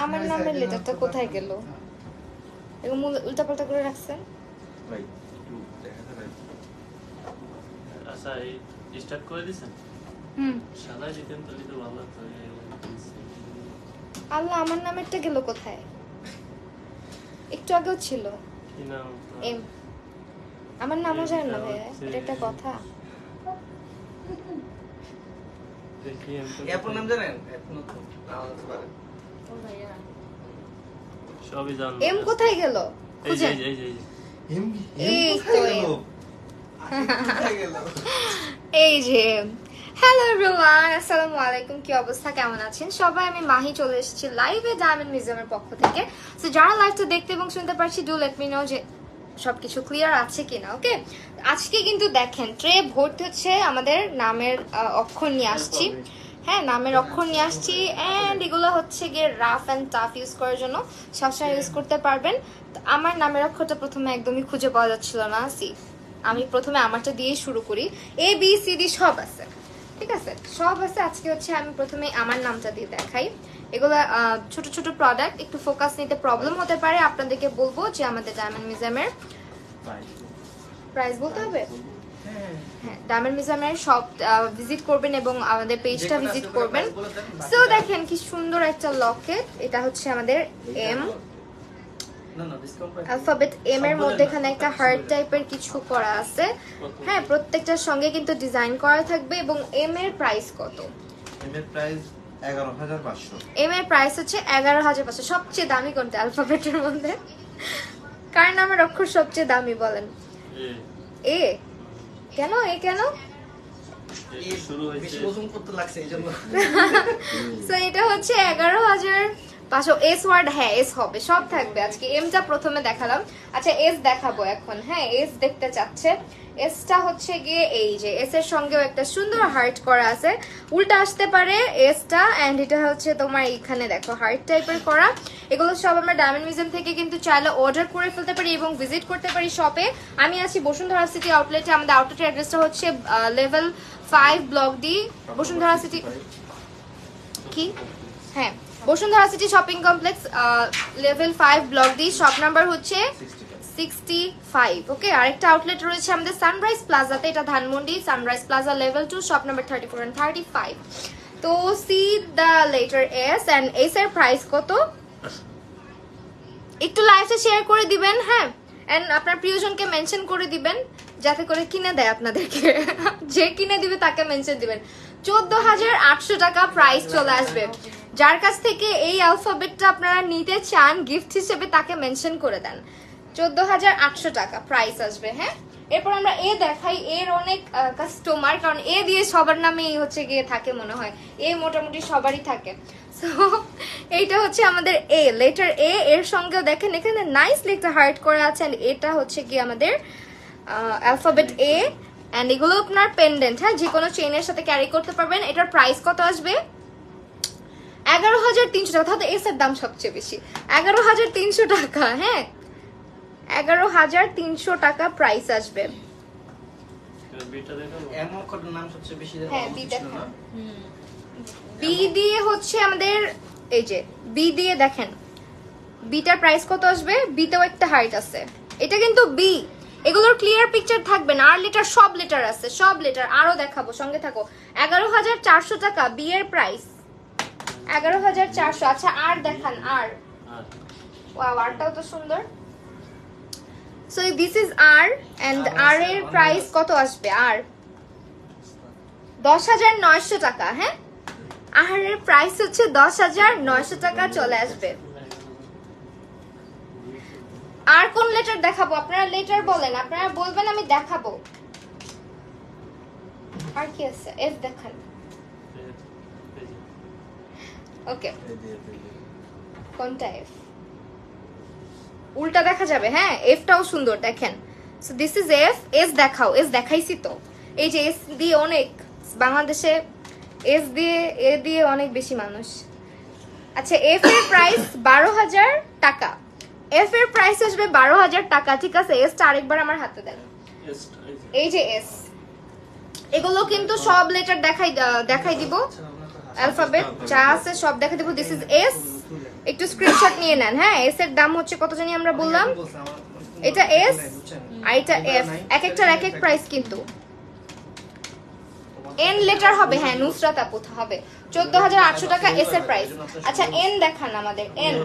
আমার নামের লেটারটা কোথায় গেল? এরকম উল্টাপাল্টা করে রাখছেন। আচ্ছা এই স্টার্ট করে দিছেন? সাদা দিতেন তাহলে তো ভালো হতো। আল্লাহ, আমার নামেরটা গেল কোথায়? একটু আগেও ছিল কি নাম? এম। আমার নামও জানেন না ভাইয়া, এটা একটা কথা। দেখি আপনার নাম জানেন? এখন তো নাম হতে পারে। ও ভাইয়া, সবই জানো। এম কোথায় গেল? এই যে খুঁজেন। এই যে এই তো এম। কোথায় গেল? এই যে হ্যালো এভরিওয়ান, আসসালামু আলাইকুম। কি অবস্থা, কেমন আছেন সবাই? আমি মাহি চলে এসেছি লাইভে ডায়মন্ড মিউজিয়ামের পক্ষ থেকে। সো যারা লাইভটা দেখতে এবং শুনতে পারছি, ডু লেট মি নো যে সবকিছু ক্লিয়ার আছে কিনা। ওকে, আজকে কিন্তু দেখেন ট্রে ভর্তি হচ্ছে আমাদের নামের অক্ষর নিয়ে আসছি। হ্যাঁ, নামের অক্ষর নিয়ে আসছি। অ্যান্ড এগুলো হচ্ছে গিয়ে রাফ অ্যান্ড টাফ ইউজ করার জন্য, সবসময় ইউজ করতে পারবেন। তো আমার নামের অক্ষরটা প্রথমে একদমই খুঁজে পাওয়া যাচ্ছিল না। আমি প্রথমে আমারটা দিয়েই শুরু করি। এ বি সি ডি সব আছে, ঠিক আছে, সব আছে। আজকে হচ্ছে আমি প্রথমে আমার নামটা দিয়ে দেখাই। এগুলো ছোট ছোট প্রোডাক্ট, একটু ফোকাস নিতে প্রবলেম হতে পারে। আপনাদেরকে বলবো যে আমাদের ডায়মন্ড মিউজিয়ামের প্রাইস বলতে হবে। হ্যাঁ, ডায়মন্ড মিউজিয়ামের সব ভিজিট করবেন এবং আমাদের পেজটা ভিজিট করবেন। সো দেখেন কি সুন্দর একটা লকেট। এটা হচ্ছে আমাদের এম, অ্যালফাবেট এম এর মধ্যে এখানে একটা হার্ট টাইপের কিছু করা আছে। হ্যাঁ, প্রত্যেকটার সঙ্গে কিন্তু ডিজাইন করা থাকবে। এবং এম এর প্রাইস কত? এম এর প্রাইস 11,500। এম এর প্রাইস হচ্ছে 11,500। সবচেয়ে দামি কোনটা অ্যালফাবেটের মধ্যে? কার নামের অক্ষর সবচেয়ে দামি বলেন? এ। কেন এ কেন? শুরু হয়েছে বেশি ওজন করতে লাগছে এইজন্য। সো এটা হচ্ছে 11,500। এস ওয়ার্ড, হ্যাঁ এস হবে, সব থাকবে আজকে। এমটা প্রথমে দেখালাম, আচ্ছা এস দেখাবো এখন। হ্যাঁ, এস দেখতে চাচ্ছে। এসটা হচ্ছে গিয়ে এই যে এস এর সঙ্গেও একটা সুন্দর হার্ট করা আছে, উল্টা আসতে পারে এসটা। এন্ড এটা হচ্ছে তোমার এখানে দেখো হার্ট টাইপের করা। এগুলো সব আমরা ডায়মন্ড মিউজিয়াম থেকে কিন্তু চাইলে অর্ডার করে ফেলতে পারি এবং ভিজিট করতে পারি শপে। আমি আছি বসুন্ধরা সিটি আউটলেটে। আমাদের আউটলেটের অ্যাড্রেসটা হচ্ছে level 5 block D, Bashundhara city. কি? হ্যাঁ, Bashundhara city shopping complex, level 5 block D, shop number হচ্ছে 65। ওকে, আরেকটা আউটলেট রয়েছে আমাদের সানরাইজ প্লাজাতে, এটা Dhanmondi sunrise plaza level 2, shop number 34 and 35। তো see the letter S and S এর প্রাইস কত একটু লাইভে শেয়ার করে দিবেন। হ্যাঁ, এন্ড আপনার প্রিয়জনকে মেনশন করে দিবেন যাতে করে কিনে দেয় আপনাদেরকে। যে কিনে দিবে তাকে মেনশন দিবেন। 14,800 টাকা প্রাইস চলে আসবে। যার কাছ থেকে এই অ্যালফাবেটটা আপনারা নিতে চান গিফট হিসেবে তাকে মেনশন করে দেন। 14,800 টাকা প্রাইস আসবে। হ্যাঁ, এরপর আমরা এ দেখাই। এর অনেক কাস্টমার, কারণ এ দিয়ে সবার নামে হচ্ছে গিয়ে থাকে মনে হয়, এ মোটামুটি সবারই থাকে। সো এইটা হচ্ছে আমাদের এ, লেটার এ। এর সঙ্গেও দেখেন এখানে নাইসলি একটা হার্ট করা আছে। এন্ড এটা হচ্ছে কি আমাদের অ্যালফাবেট এ। এন্ড এগুলো আপনার পেন্ডেন্ট, হ্যাঁ, যে কোনো চেইনের সাথে ক্যারি করতে পারবেন। এটার প্রাইস কত আসবে? 11,300 টাকা। তাহলে এস এর দাম সবচেয়ে বেশি, 11,300 টাকা। হ্যাঁ, 11,300 টাকা প্রাইস আসবে। এম অক্ষরের নাম সবচেয়ে বেশি হ্যাঁ, বি দেখেন। বি দিয়ে হচ্ছে আমাদের এই যে বি দিয়ে দেখেন বিটার প্রাইস কত আসবে। বিতেও একটা হাইট আছে, এটা কিন্তু বি। এগুলোর ক্লিয়ার পিকচার থাকবে না। আর লেটার, সব লেটার আছে, সব লেটার আরো দেখাবো, সঙ্গে থাকো। 11,400 টাকা বি এর প্রাইস, 11,400। আচ্ছা আর দেখান, আর ওয়াও, আরটাও তো সুন্দর। So this is R and R এর প্রাইস কত আসবে? আর 10,900 টাকা। হ্যাঁ, আর এর প্রাইস হচ্ছে 10,900 টাকা চলে আসবে। আর কোন লেটার দেখাবো? আপনারা লেটার বলেন, আপনারা বলবেন, আমি দেখাবো। আর কি আছে? এফ দেখান। ওকে, কোনটা এফ? উল্টা দেখা যাবে। হ্যাঁ, এফটাও সুন্দর দেখেন। So this is F. S দেখাও। এস দেখাইছি তো, এই যে এস দিয়ে অনেক বাংলাদেশে এস দিয়ে এ দিয়ে অনেক বেশি মানুষ। আচ্ছা, এফ এর প্রাইস 12,000 টাকা। এফ এর প্রাইস আসবে 12,000 টাকা, ঠিক আছে। এসটা আরেকবার আমার হাতে দেন। এই যে এস, এগুলো কিন্তু সব লেটার দেখাই দিব, অ্যালফাবেট যা আছে সব দেখাই দিব। দিস ইজ এস একটু স্ক্রিনশট নিয়ে নেন। হ্যাঁ, এস এর দাম হচ্ছে কত জানি আমরা বললাম, এটা এস আর এটা এফ, এক একটার এক এক প্রাইস কিন্তু। এন লেটার হবে, হ্যাঁ নুসরাত আপু হবে 14,800 টাকা এস এর প্রাইস। আচ্ছা এন দেখান আমাদের, এন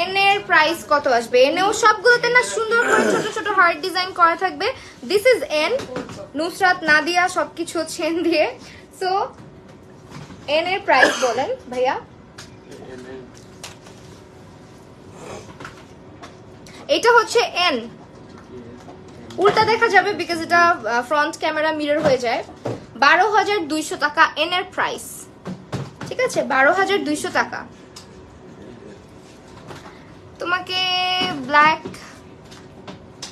এন এর প্রাইস কত আসবে? এনেও সবগুলোতে না সুন্দর করে ছোট ছোট হার্ট ডিজাইন করা থাকবে। This is an, Nusrat Nadia সবকিছু হচ্ছে এন দিয়ে। সো এন এর প্রাইস বলেন ভাইয়া। এটা হচ্ছে এন, উল্টা দেখা যাবে বিকজ এটা ফ্রন্ট ক্যামেরা মিরর হয়ে যায়। 12,200 টাকা এন এর প্রাইস, ঠিক আছে 12,200 টাকা। তোমাকে ব্ল্যাক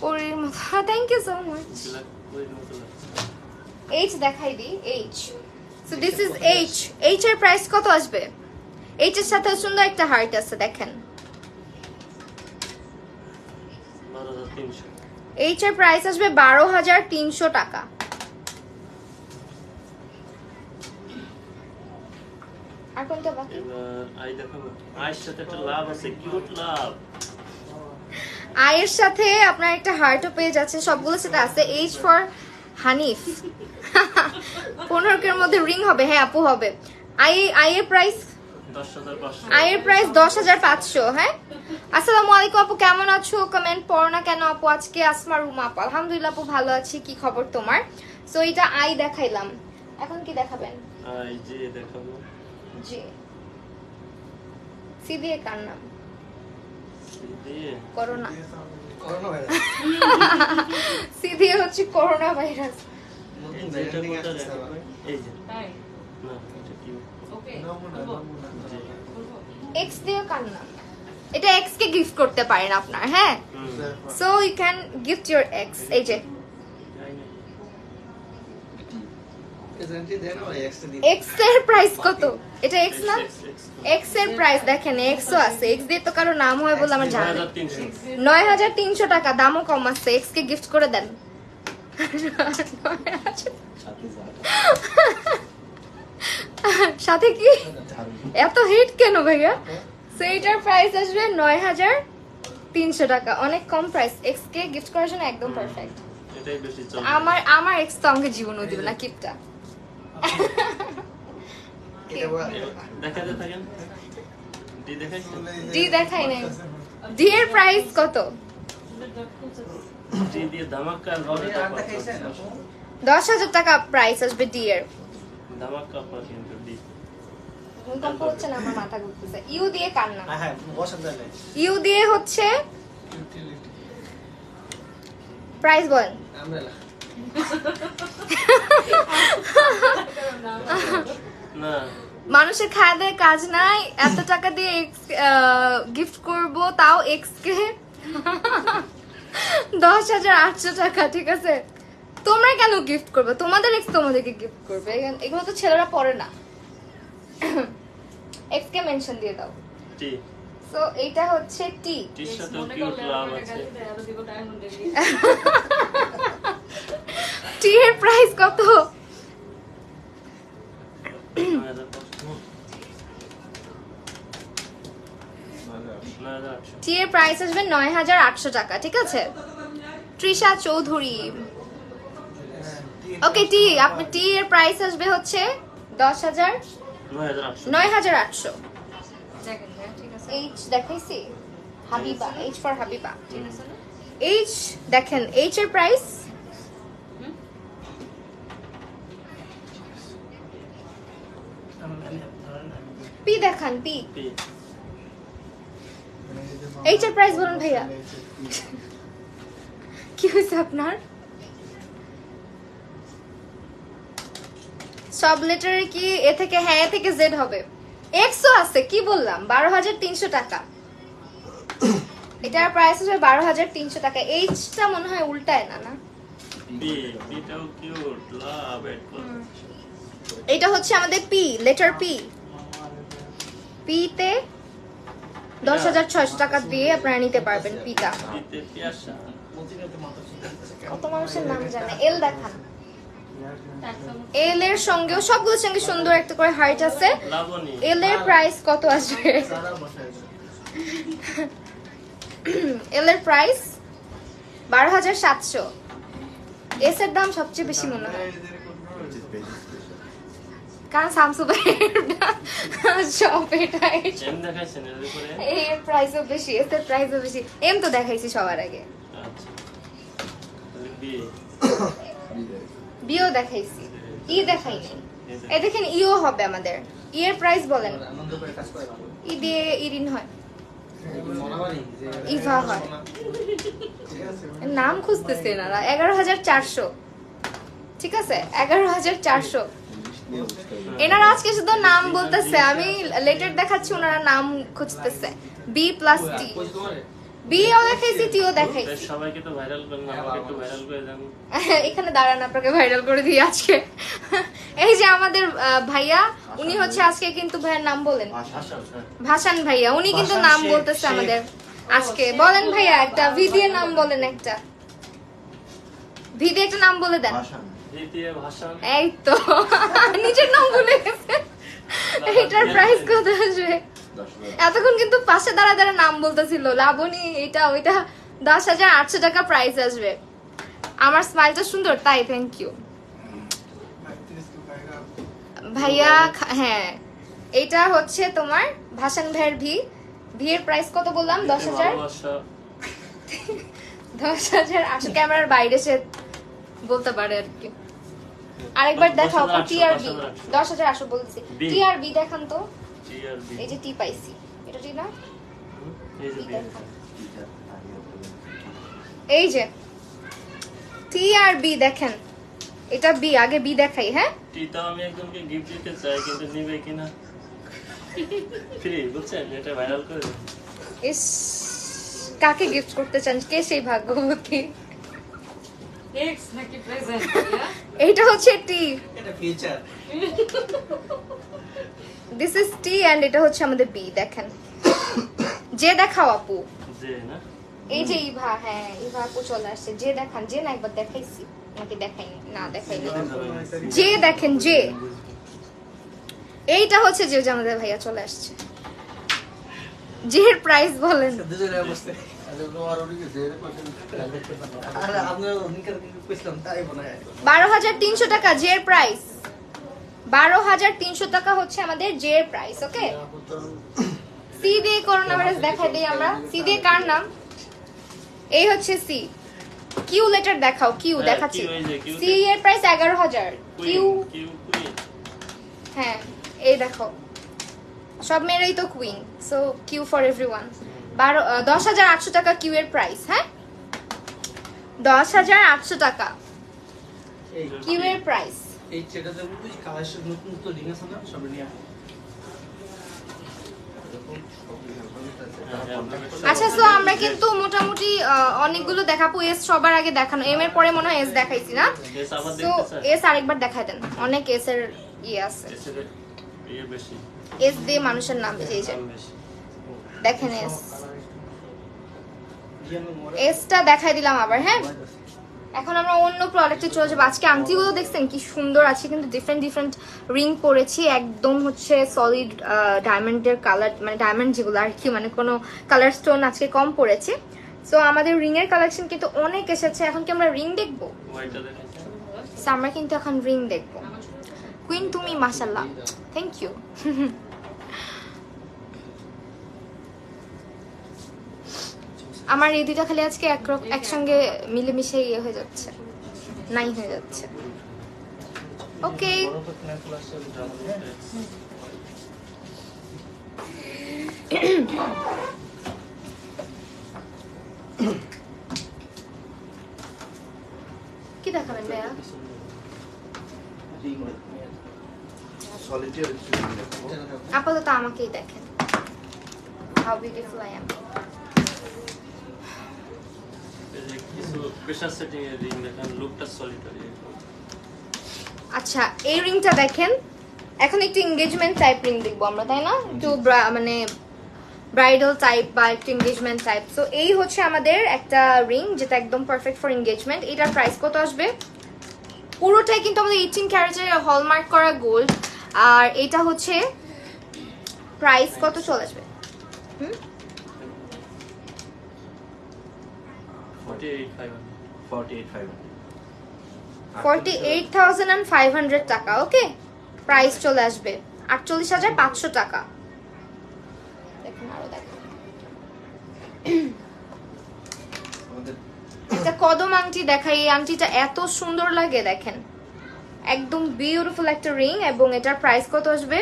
পরির মতো, thank you so much. H দেখাই দিই, H. So this is H. H এর প্রাইস কত আসবে? এইচ এর সাথে সুন্দর একটা হার্ট আছে দেখেন। এইচ এর প্রাইস আসবে 12,300 টাকা। আর কোনটা বাকি? আই দেখাবো। আয়ের সাথে একটা লাভ আছে, কিউট লাভ। আয়ের সাথে আপনার একটা হার্টও পেয়ে যাচ্ছে, সবগুলো সেটা আছে। H for Hanif. 15 এর মধ্যে রিং হবে, হ্যাঁ আপু হবে। আয়ের প্রাইস 10,500। আয়ের প্রাইস 10,500। হ্যাঁ, আসসালামু আলাইকুম আপু, কেমন আছো? কমেন্ট পড়ো না কেন আপু আজকে? আসমা রুমা আপু, আলহামদুলিল্লাহ আপু ভালো আছি, কি খবর তোমার? সো এটা আই দেখাইলাম, এখন কি দেখাবেন? আই যে দেখাবো। জি, সি দিয়ে কার নাম? দিয়ে করোনা। Corona virus. সি দিয়ে হচ্ছে করোনা ভাইরাস। নতুন যেটা ভ্যারিয়েন্ট কোনটা আছে দেখাবো? আবার। এই যে না, এটা কি? জি। এক্স দিয়ে কার নাম? এটা এক্স কে গিফট করতে পারেন আপনার, হ্যাঁ। So you can gift your X. এই যে এজেন্টই দেন ওই এক্সট্রা দিন। এক্স এর প্রাইস কত? এটা এক্স না? এক্স এর প্রাইস দেখেন, এক্সও আছে। এক্স দিয়ে তো কারো নাম হয় বলে আমার জানা নেই। 9,300। 9,300 টাকা, দামও কম আছে। এক্স কে গিফট করে দেন। সাথে কি এত হিট কেন ভাইয়া? সেইটার প্রাইস আসবে 9,300 টাকা, অনেক কম প্রাইস। এক্স কে গিফট করার জন্য একদম পারফেক্ট। এটাই বেশি চলে। আমার এক্স তো আমাকে জীবনও দিবে না গিফটটা। এটা বলা দেখাতে থাকেন। ডি দেখাইছেন? ডি দেখাই নাই। ডি এর প্রাইস কত? ডি দিয়ে ধামাকা লড়ে আর দেখাইছেন আপু? 10,000 টাকা প্রাইস আসবে ডি এর। ধামাকা পর কিন্তু ডি। ভূমিকম্প হচ্ছে না, আমার মাথা ঘুরতেছে। ইউ দিয়ে কার নাম? হ্যাঁ বসান তাহলে। ইউ দিয়ে হচ্ছে প্রাইস বলেন। আমরেলা। না, মানুষের খাওয়া দাওয়ার কাজ নাই, এত টাকা দিয়ে এক্স গিফট করব, তাও এক্স কে 10,800 টাকা, ঠিক আছে। তোমরা কেন গিফট করবে? তোমাদের এক্স তোমাদেরকে গিফট করবে, এগুলো তো ছেলেরা পড়ে না। এক্স কে মেনশন দিয়ে দাও। টি। সো এইটা হচ্ছে টি। টির সাথেও কিউট লাভ আছে। টি এর প্রাইস কত? 9,800। টি এর প্রাইস আসবে 9,800 টাকা, ঠিক আছে। তৃষা চৌধুরী, ওকে টি, আপনি টি এর প্রাইস আসবে হচ্ছে 10,000 9,800। 9,800। এইচ দেখাইছি, Habiba, H for Habiba. H দেখেন, এইচ এর প্রাইস পি দেখান, পি। পি। এইচ এর প্রাইস বলুন ভাইয়া। কি হয়েছে আপনার? সব লেটারে কি এ থেকে, হ্যাঁ এ থেকে জেড হবে। এক্সও আছে, কি বললাম 12,300 টাকা। এটার প্রাইস হচ্ছে 12,300 টাকা। এইচটা মনে হয় উল্টায় না, না পি। পিটাও কিউট লাভ এড করো। এটা হচ্ছে আমাদের পি, লেটার পি। পি তে 10,600 টাকা দিয়ে আপনারা নিতে পারবেন পিটা। পিতে পিয়াসা। প্রতিনিয়ত মাথা চুলকাইতেছে কেন? কত মানুষের নাম জানে। এল দেখান। এল এর সঙ্গেও সবগুলোর সঙ্গে সুন্দর একটা করে হার্ট আছে। লাবণী এল এর প্রাইস কত আসবে? সারা বসায় এল এর প্রাইস 12,700। এস এর দাম সবচেয়ে বেশি মনে হয়, কারণ স্যামসুং সব এটাই। এম দেখাইছেন এর উপরে? এর প্রাইসও বেশি, এস এর প্রাইসও বেশি। এম তো দেখাইছি সবার আগে, আচ্ছা তাহলে বি বিও দেখাইছি, ই দেখাইনি। এই দেখেন ইও হবে আমাদের। ই এর প্রাইস বলেন। আনন্দ করে কাজ করে ই দিয়ে ইরিন হয়, মনে করি যে ইভা হয়। ঠিক আছে নাম খুঁজতেছে এনারা। 11,400, ঠিক আছে 11,400। এনারা আজকে শুধু নাম বলতেছে, আমি লেটার দেখাচ্ছি, ওনারা নাম খুঁজতেছে। বি প্লাস টি, বিও দেখাইছি, টিও দেখাইছি। সবাইকে তো ভাইরাল করেন, আমাকে একটু ভাইরাল করে দেন। এখানে দাঁড়ান, আপনাকে ভাইরাল করে দিই আজকে। এই যে আমাদের ভাইয়া, উনি হচ্ছে আজকে কিন্তু ভাইয়ার নাম বলেন, ভাসান ভাইয়া, উনি কিন্তু ভাসান নাম শেখ, বলতেছে শেখ। আমাদের আজকে। বলেন ভাইয়া একটা ভি দিয়ে নাম বলেন, একটা ভি দিয়ে একটা নাম বলে দেন। দ্বিতীয় ভাষা এই তো নিজের নাম ভুলে গেছে। এটার প্রাইস কত আসবে? এতক্ষণ কিন্তু পাশে দাঁড়া দাঁড়া নাম বলতেছিল, লাবণী এটা ওইটা। 10,800 টাকা প্রাইস আসবে। আমার স্মাইলটা সুন্দর তাই, থ্যাংক ইউ ভাইয়া। হ্যাঁ, এটা হচ্ছে তোমার ভাসান ভাইয়ের ভি। ভি এর প্রাইস কত বললাম? 10,000। ভালোবাসা 10,800 ক্যামেরার বাইরে সে বলতে পারে আর কি। আরেকবার দেখাও 10,800, টিআরবি। 10,800 10,800 বলছি। B। টিআরবি দেখান তো। টি আর বি এই যে টি পাইছি, এটা টি না? এই যে বি এই যে টি আর বি দেখেন, এটা বি। আগে বি দেখাই। হ্যাঁ, টিটাও আমি একজনকে গিফট দিতে চাই, কিন্তু নিবে কিনা ফ্রি, বুঝছেন? এটা ভাইরাল করে দেন। ইস, কাকে গিফট করতে চান? কে সেই ভাগ্যবতী? এক্স নাকি প্রেজেন্ট? এইটা হচ্ছে টি, এটা future this is T and এটা হচ্ছে আমাদের বি। দেখেন, যে দেখাও আপু। যে না এই যে ইভা, হ্যাঁ ইভা আপু চলে আসছে। যে দেখান, যে না একবার দেখাইছি নাকি দেখাইনি? না দেখাইনি। যে দেখেন, যে এইটা হচ্ছে যে আমাদের ভাইয়া চলে আসছে। যে এর প্রাইস বলেন। দুজনের অবস্থা আরে আপনারা অনেকের কইছিলাম তাই মনে হয় 12,300 টাকা যে এর প্রাইস। 12,300 টাকা হচ্ছে আমাদের যে এর প্রাইস। ওকে, সি দিয়ে করোনা ভাইরাস দেখাই দিই আমরা। সি দিয়ে কার নাম? এই হচ্ছে সি। কিউ লেটার দেখাও। কিউ হ্যাঁ, দেখাচ্ছি। Q, এই যে Q সি এর প্রাইস 11,000। কিউ, কিউ কুইন হ্যাঁ এই দেখো, সব মেয়েরাই তো queen, so Q for everyone. 10,800 টাকা কিউ এর প্রাইস। হ্যাঁ, 10,800 টাকা এই কিউ এর প্রাইস। এই চেটাতে বুঝি কালেকশন নতুন তো লিংক আছে না সব নিয়ে আচ্ছা, সো আমরা কিন্তু মোটামুটি অনেকগুলো দেখাবো। এস সবার আগে দেখানো, এম এর পরে মনে হয় এস দেখাইছি না? এস আবার সো দেখতে চাই। এস আরেকবার দেখাই দেন। অনেক এস এর ইয়ে আছে, এসের ইয়ে বেশি, এস দিয়ে মানুষের নাম বেরিয়েছে। দাম বেশি। দেখেন এস, এসটা দেখাই দিলাম আবার। হ্যাঁ, এখন আমরা অন্য প্রোডাক্টে চলে যাবো। আজকে আংটিগুলো দেখছেন কি সুন্দর আছে, কিন্তু ডিফারেন্ট ডিফারেন্ট রিং পরেছি। একদম হচ্ছে সলিড ডায়মন্ডের কালার, মানে ডায়মন্ড যেগুলো আর কি, মানে কোনো কালার স্টোন আজকে কম পড়েছে। সো আমাদের রিং এর কালেকশন কিন্তু অনেক এসেছে। এখন কি আমরা রিং দেখবো? ওইটা দেখেছেন? So, আমরা কিন্তু এখন রিং দেখবো। কুইন তুমি মাশাআল্লাহ, থ্যাংক ইউ। আমার এই দুইটা খালি আজকে একসঙ্গে মিলেমিশে ইয়ে হয়ে যাচ্ছে, নাই হয়ে যাচ্ছে। ওকে, কি দেখাবেন ভাইয়া? আপাতত আমাকেই দেখেন, হাউ বিউটিফুল আই এম। এই যে কিছু প্রেসার সেটিং এর রিং দেখেন, লুকটা সলিটারি। আচ্ছা, এই রিংটা দেখেন। এখন একটু এঙ্গেজমেন্ট টাইপ রিং দেখবো আমরা, তাই না? একটু মানে ব্রাইডাল টাইপ বা একটু এঙ্গেজমেন্ট টাইপ। সো এই হচ্ছে আমাদের একটা রিং যেটা একদম পারফেক্ট ফর এঙ্গেজমেন্ট। এটার প্রাইস কত আসবে? পুরোটাই কিন্তু আমাদের 18 ক্যারেটের হলমার্ক করা গোল্ড। আর এটা হচ্ছে প্রাইস কত চলে আসবে? 48,500 টাকা। ওকে, প্রাইস চলে আসবে 48,500 টাকা। দেখুন আরো দেখুন একটা কদম আংটি দেখাই। এই আংটিটা এত সুন্দর লাগে দেখেন, একদম বিউটিফুল একটা রিং। এবং এটার প্রাইস কত আসবে?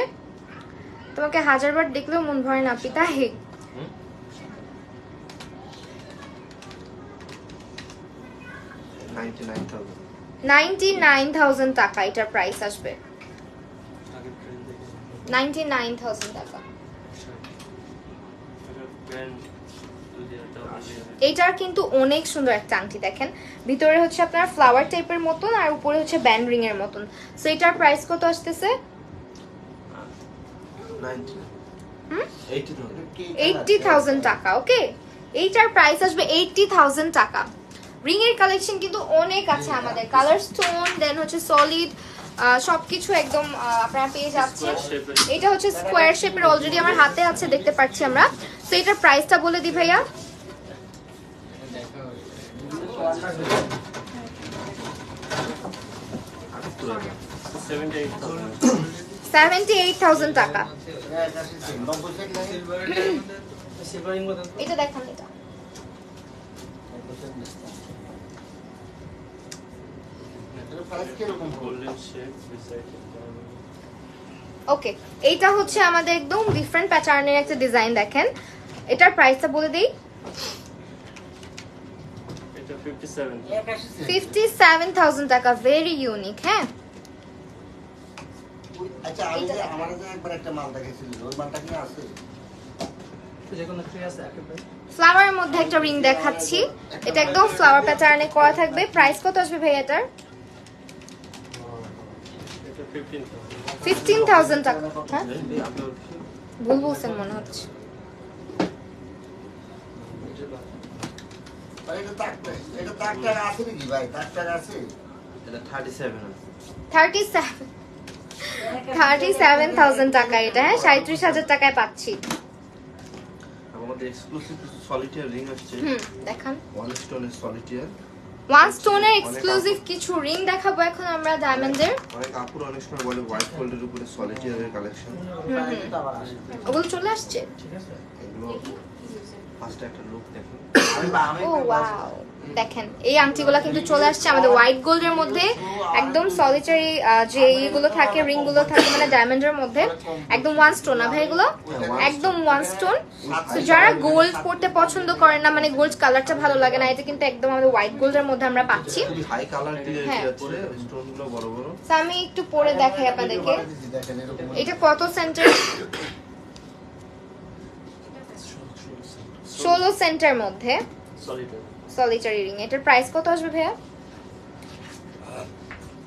তোমাকে 1000 বার দেখলেও মন ভরে না পিতাই। 99,000 টাকা এটার প্রাইস আসবে। 99,000 টাকা। এটার কিন্তু অনেক সুন্দর একটা আংটি দেখেন, ভিতরে হচ্ছে আপনার ফ্লাওয়ার টাইপের মতন আর উপরে হচ্ছে ব্যান্ড রিং এর মতন। সো এটার প্রাইস কত আসতেছে? 80,000 টাকা। ওকে, এইটার প্রাইস আসবে 80,000 টাকা। রিং এর কালেকশন কিন্তু অনেক আছে আমাদের, কালার স্টোন দেন হচ্ছে সলিড সবকিছু একদম আপনারা পেয়ে যাচ্ছেন। এটা হচ্ছে স্কোয়ার শেপের, অলরেডি আমার হাতে আছে দেখতে পাচ্ছি আমরা। তো এটার প্রাইসটা বলে দি ভাইয়া। 78,000 টাকা। এটা দেখান, এটা ওকে। এইটা হচ্ছে আমাদের একদম ডিফারেন্ট প্যাটার্নের একটা ডিজাইন দেখেন। এটার প্রাইসটা বলে দেই। 57,000 টাকা। Very unique. হ্যাঁ, আচ্ছা আমি যে আমারে যে একবার একটা মাল দেখাইছিল ওই মালটা কি আছে? যে কোনো ফ্রি আছে একেবারে। ফ্লাওয়ারের মধ্যে একটা রিং দেখাচ্ছি, এটা একদম ফ্লাওয়ার প্যাটার্নে করা থাকবে। প্রাইস কত আসবে ভাই এটার? 15,000 টাকা। হ্যাঁ, ভুল বলছেন মনে হচ্ছে। ভাই এটা তাক টাকা আছে নাকি ভাই? তাক টাকা আছে? এটা 37 আছে। 37,000 টাকা এটা। হ্যাঁ, 37,000 টাকায় পাচ্ছি। আমাদের এক্সক্লুসিভ সলিটার রিং আসছে। দেখান। ওয়ান স্টোনের সলিটার। ওয়ান স্টোনের এক্সক্লুসিভ কিছু রিং দেখাবো এখন আমরা ডায়মন্ডের। অনেক আপুরা অনেক সময় বলে হোয়াইট গোল্ডের উপরে সলিটারের কালেকশন। ওগুলো চলে আসছে। ঠিক আছে। এগুলো ফার্স্টে একটা লুক দেখুন। ও ওয়াও, দেখেন এই আংটিগুলো কিন্তু চলে আসছে আমাদের হোয়াইট গোল্ডের মধ্যে, একদম সলিটারি যে এইগুলো থাকে রিং গুলো থাকে মানে ডায়মন্ডের মধ্যে, একদম ওয়ান স্টোন না ভাই এগুলো, একদম ওয়ান স্টোন। তো যারা গোল্ড পড়তে পছন্দ করেন না, মানে গোল্ড কালারটা ভালো লাগে না, এটা কিন্তু একদম আমাদের হোয়াইট গোল্ডের মধ্যে আমরা পাচ্ছি। খুবই হাই কালার দিয়ে হ্যাঁ। আছে, স্টোনগুলো বড় বড়। তো আমি একটু পরে দেখাই আপনাদেরকে দেখেন এরকম এটা কত সেন্টার। 16 সেন্টার মধ্যে সলিটারি রিং। এটার প্রাইস কত আসবে ভাইয়া?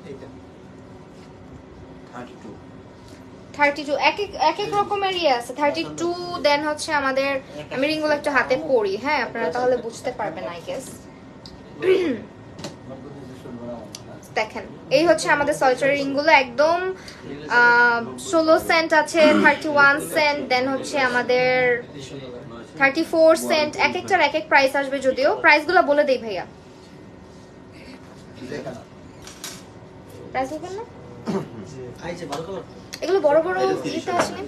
এইটা 32। এক এক রকমের ইয়ে আছে। 32 দেন হচ্ছে আমাদের, আমি রিংগুলো একটু হাতে পরি, হ্যাঁ আপনারা তাহলে বুঝতে পারবেন আই গেস। দেখেন এই হচ্ছে আমাদের সলিটারি রিংগুলো, একদম 16 সেন্ট আছে, 31 সেন্ট, দেন হচ্ছে আমাদের 34 সেন্ট। এক একটার এক এক প্রাইস আসবে, যদিও প্রাইসগুলো বলে দেই ভাইয়া। প্রাইস বলবেন না? আই যে ভালো কালার। এগুলো বড় বড় ইয়েতে আসেনি।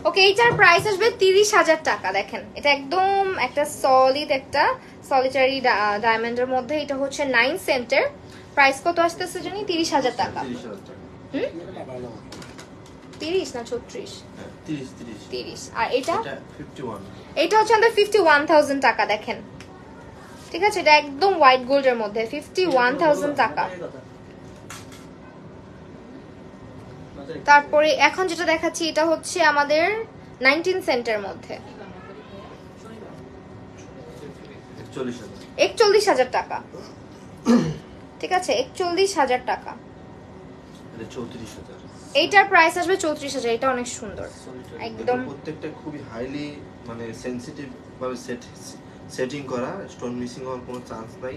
ওকে, এইটার প্রাইস আসবে 30,000 টাকা। দেখেন এটা একদম একটা সলিড একটা সলিটারি ডায়মন্ডের মধ্যে, এটা হচ্ছে 9 সেন্টের। প্রাইস কত আসতেছে জানি? 30,000 টাকা। 30,000 টাকা। 30 না 36? হ্যাঁ, 30 30। আর এটা? এটা 51। এটা হচ্ছে আমাদের 51,000 টাকা। দেখেন ঠিক আছে, এটা একদম হোয়াইট গোল্ডের মধ্যে 51,000 টাকা। তারপরে এখন যেটা দেখাচ্ছি এটা হচ্ছে আমাদের 19 সেন্টের মধ্যে, 41,000 টাকা। ঠিক আছে, 41,000 টাকা। এটা 34,000। এইটার প্রাইস আসবে 34,000। এটা অনেক সুন্দর, একদম প্রত্যেকটা খুবই হাইলি মানে সেনসিটিভ ভাবে সেটিং করা, স্টোন মিসিং হওয়ার কোনো চান্স নাই।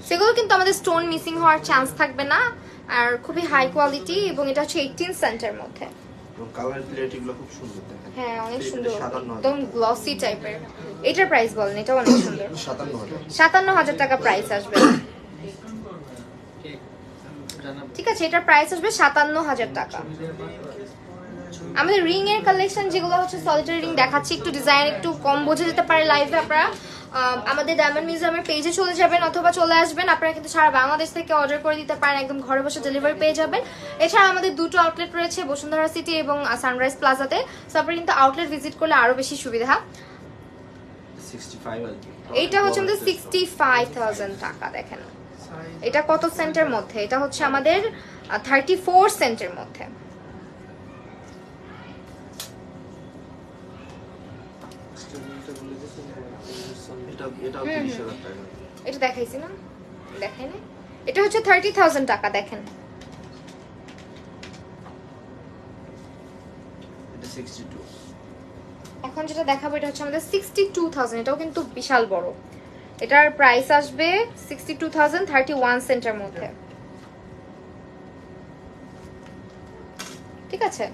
সেগুলো কিন্তু আমাদের স্টোন মিসিং হওয়ার চান্স থাকবে না, আর খুবই হাই কোয়ালিটি, এবং এটা হচ্ছে 18 সেন্টের মধ্যে। এবং কালার ক্লিয়ারিটি গুলো খুব সুন্দর দেখেন। হ্যাঁ অনেক এটা সুন্দর, 57,000 একদম গ্লসি টাইপের। এটার প্রাইস বলেন, এটা অনেক সুন্দর। 57,000 57,000 টাকা প্রাইস আসবে। ঠিক আছে, এটার প্রাইস আসবে 57,000 টাকা। আমাদের রিং এর কালেকশন যেগুলো হচ্ছে সলিটারি রিং দেখাচ্ছি, একটু ডিজাইন একটু কম বোঝা যেতে পারে লাইভে, আপনারা আমাদের ডায়মন্ড মিউজিয়ামের পেজে চলে যাবেন অথবা চলে আসবেন। আপনারা কিন্তু সারা বাংলাদেশ থেকে অর্ডার করে দিতে পারেন, একদম ঘরে বসে ডেলিভারি পেয়ে যাবেন। এছাড়া আমাদের দুটো আউটলেট রয়েছে, বসুন্ধরা সিটি এবং সানরাইজ প্লাজাতে। সো আপনারা কিন্তু আউটলেট ভিজিট করলে আরো বেশি সুবিধা। 65 আর কি। এইটা হচ্ছে আমাদের 65,000 টাকা। দেখেন এটা কত সেন্টের মধ্যে, এটা হচ্ছে আমাদের 34 সেন্টের মধ্যে। এটাও 30,000 টাকা। এটা দেখাইছি না, দেখাই না, এটা হচ্ছে 30,000 টাকা। দেখেন এটা 62। এখন যেটা দেখাবো এটা হচ্ছে আমাদের 62,000, এটাও কিন্তু বিশাল বড়। এটার প্রাইস আসবে 62,000, 31 সেন্টের মধ্যে। ঠিক আছে,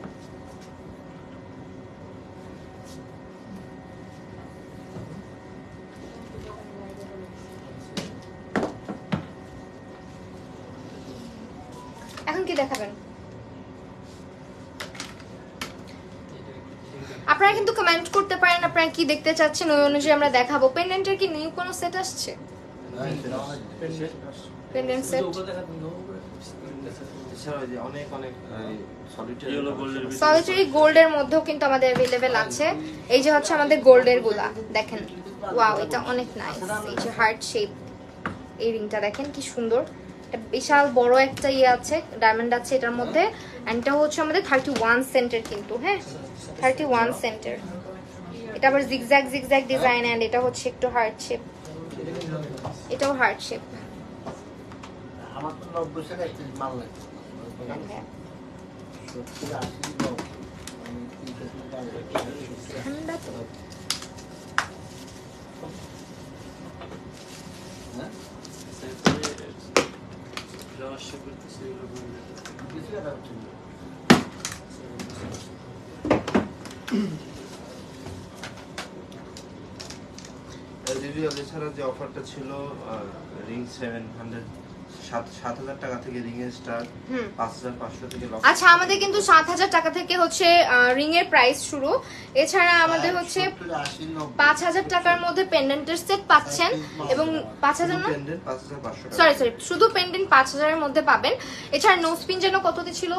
এখন কি দেখাবেন? আপনারা কিন্তু কমেন্ট করতে পারেন আপনারা কি দেখতে চাচ্ছেন, ওই অনুযায়ী আমরা দেখাবো। পেন্ডেন্টের কি নিউ কোনো সেট আসছে? পেন্ডেন্ট সেট এছাড়াও যে অনেক অনেক সলিটারি ইয়েলো গোল্ডের ভিতরে সলিটারি গোল্ডের মধ্যেও কিন্তু আমাদের अवेलेबल আছে। এই যে হচ্ছে আমাদের গোল্ডের গুলা, দেখেন ওয়াও, এটা অনেক নাইস। এই যে হার্ট শেপ এই রিংটা দেখেন কি সুন্দর, এটা বিশাল বড় একটা ইয়ে আছে, ডায়মন্ড আছে এটার মধ্যে। এন্ড এটা হচ্ছে আমাদের 31 সেন্টের কিন্তু, হ্যাঁ 31 সেন্টের। এটা আবার জিগজ্যাগ জিগজ্যাগ ডিজাইন, এন্ড এটা হচ্ছে একটু হার্ট শেপ, এটাও হার্ট শেপ। আমার তো 90 টাকা একটা মাল লাগে। হ্যাঁ 70, 80, 90 আমি 300 টাকা ঠান্ডা তো। হ্যাঁ রহস্য করতেছে ইয়েলো গোল্ডের। কিছু টাকা হচ্ছে না। রিভিউয়াল এছাড়া যে অফারটা ছিল রিং 700 7,000 টাকা থেকে রিং এর স্টার্ট, 5,500 থেকে লক। আচ্ছা আমাদের কিন্তু 7,000 টাকা থেকে হচ্ছে রিং এর প্রাইস শুরু। এছাড়া আমাদের হচ্ছে 5,000 টাকার মধ্যে পেন্ডেন্টের সেট পাচ্ছেন, এবং 5,000 না পেন্ডেন্ট 5,500 টাকা। সরি শুধু পেন্ডেন্ট 5,000 এর মধ্যে পাবেন। এছাড়া নো স্পিন যেন কততে ছিল,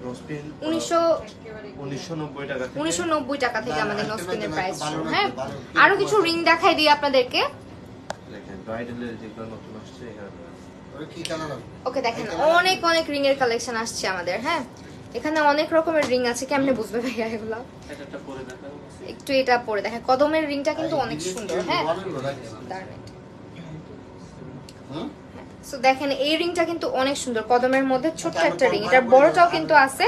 রোসপিন 1990 টাকা থেকে 1990 টাকা থেকে আমাদের নো স্পিনের প্রাইস শুরু। হ্যাঁ আরো কিছু রিং দেখাই দিই আপনাদেরকে। দেখেন ব্রাইডালের যেগুলো নতুন আসছে এখানে ওই কি কালার আছে? ওকে দেখেন অনেক অনেক রিং এর কালেকশন আসছে আমাদের। হ্যাঁ এখানে অনেক রকমের রিং আছে, কেমনে বুঝবে ভাইয়া এগুলো? একটা পরে দেখাবো। একটু এটা পরে দেখেন, কদমের রিংটা কিন্তু অনেক সুন্দর। হ্যাঁ দারুণ। হুম? সো দেখেন এই রিংটা কিন্তু অনেক সুন্দর, কদমের মধ্যে ছোট্ট একটা রিং, এটার বড়টাও কিন্তু আছে।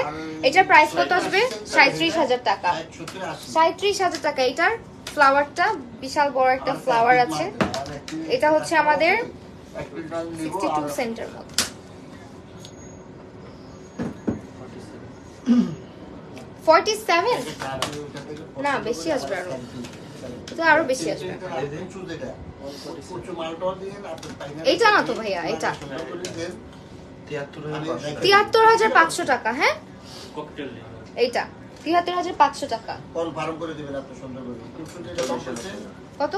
এটার প্রাইস কত আসবে? 37,000 টাকা। 37,000 টাকা। এটার ফ্লাওয়ারটা বিশাল বড় একটা ফ্লাওয়ার আছে। এটা হচ্ছে আমাদের 62 সেন্টের মধ্যে। 47 না বেশি আসবে, আরো এটা আরো বেশি আসবে। এইটা না তো ভাইয়া, এটা 73,500 টাকা। হ্যাঁ ককটেল এইটা 73,500 টাকা। কনফার্ম করে দিবেন আপনি সুন্দর করে। কত?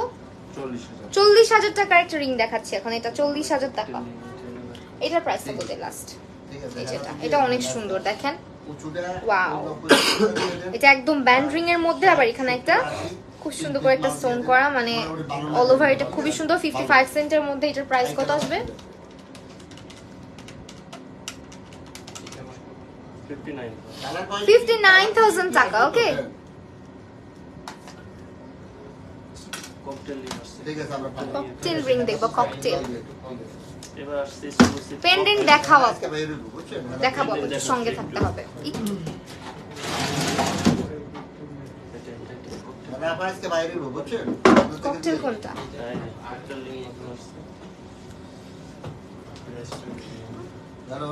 40,000 40,000 টাকার একটা রিং দেখাচ্ছি এখন, এটা 40,000 টাকা। এটার প্রাইসটা বলতে লাস্ট, ঠিক আছে। এই যেটা, এটা অনেক সুন্দর দেখেন। উঁচুটা Wow. এটা একদম ব্যান্ড রিং এর মধ্যে, আবার এখানে একটা খুব সুন্দর করে একটা স্টোন করা, মানে অল ওভার এটা খুবই সুন্দর। 55 সেন্টের মধ্যে এটার প্রাইস কত আসবে? 59,000 টাকা। ওকে ককটেল আসছে। ঠিক আছে আমরা ককটেল রিং দেখবো, ককটেল এবার আসছে এক্সক্লুসিভ পেন্ডেন্ট দেখাও, আজকে বাইরে ঢুকবো, বুঝছেন? দেখাবো, একটু সঙ্গে থাকতে হবে। মানে আপনার আজকে বাইরে ঢুকবো, বুঝছেন? ককটেল কোনটা? ককটেল লিং নতুন আসছে। জানো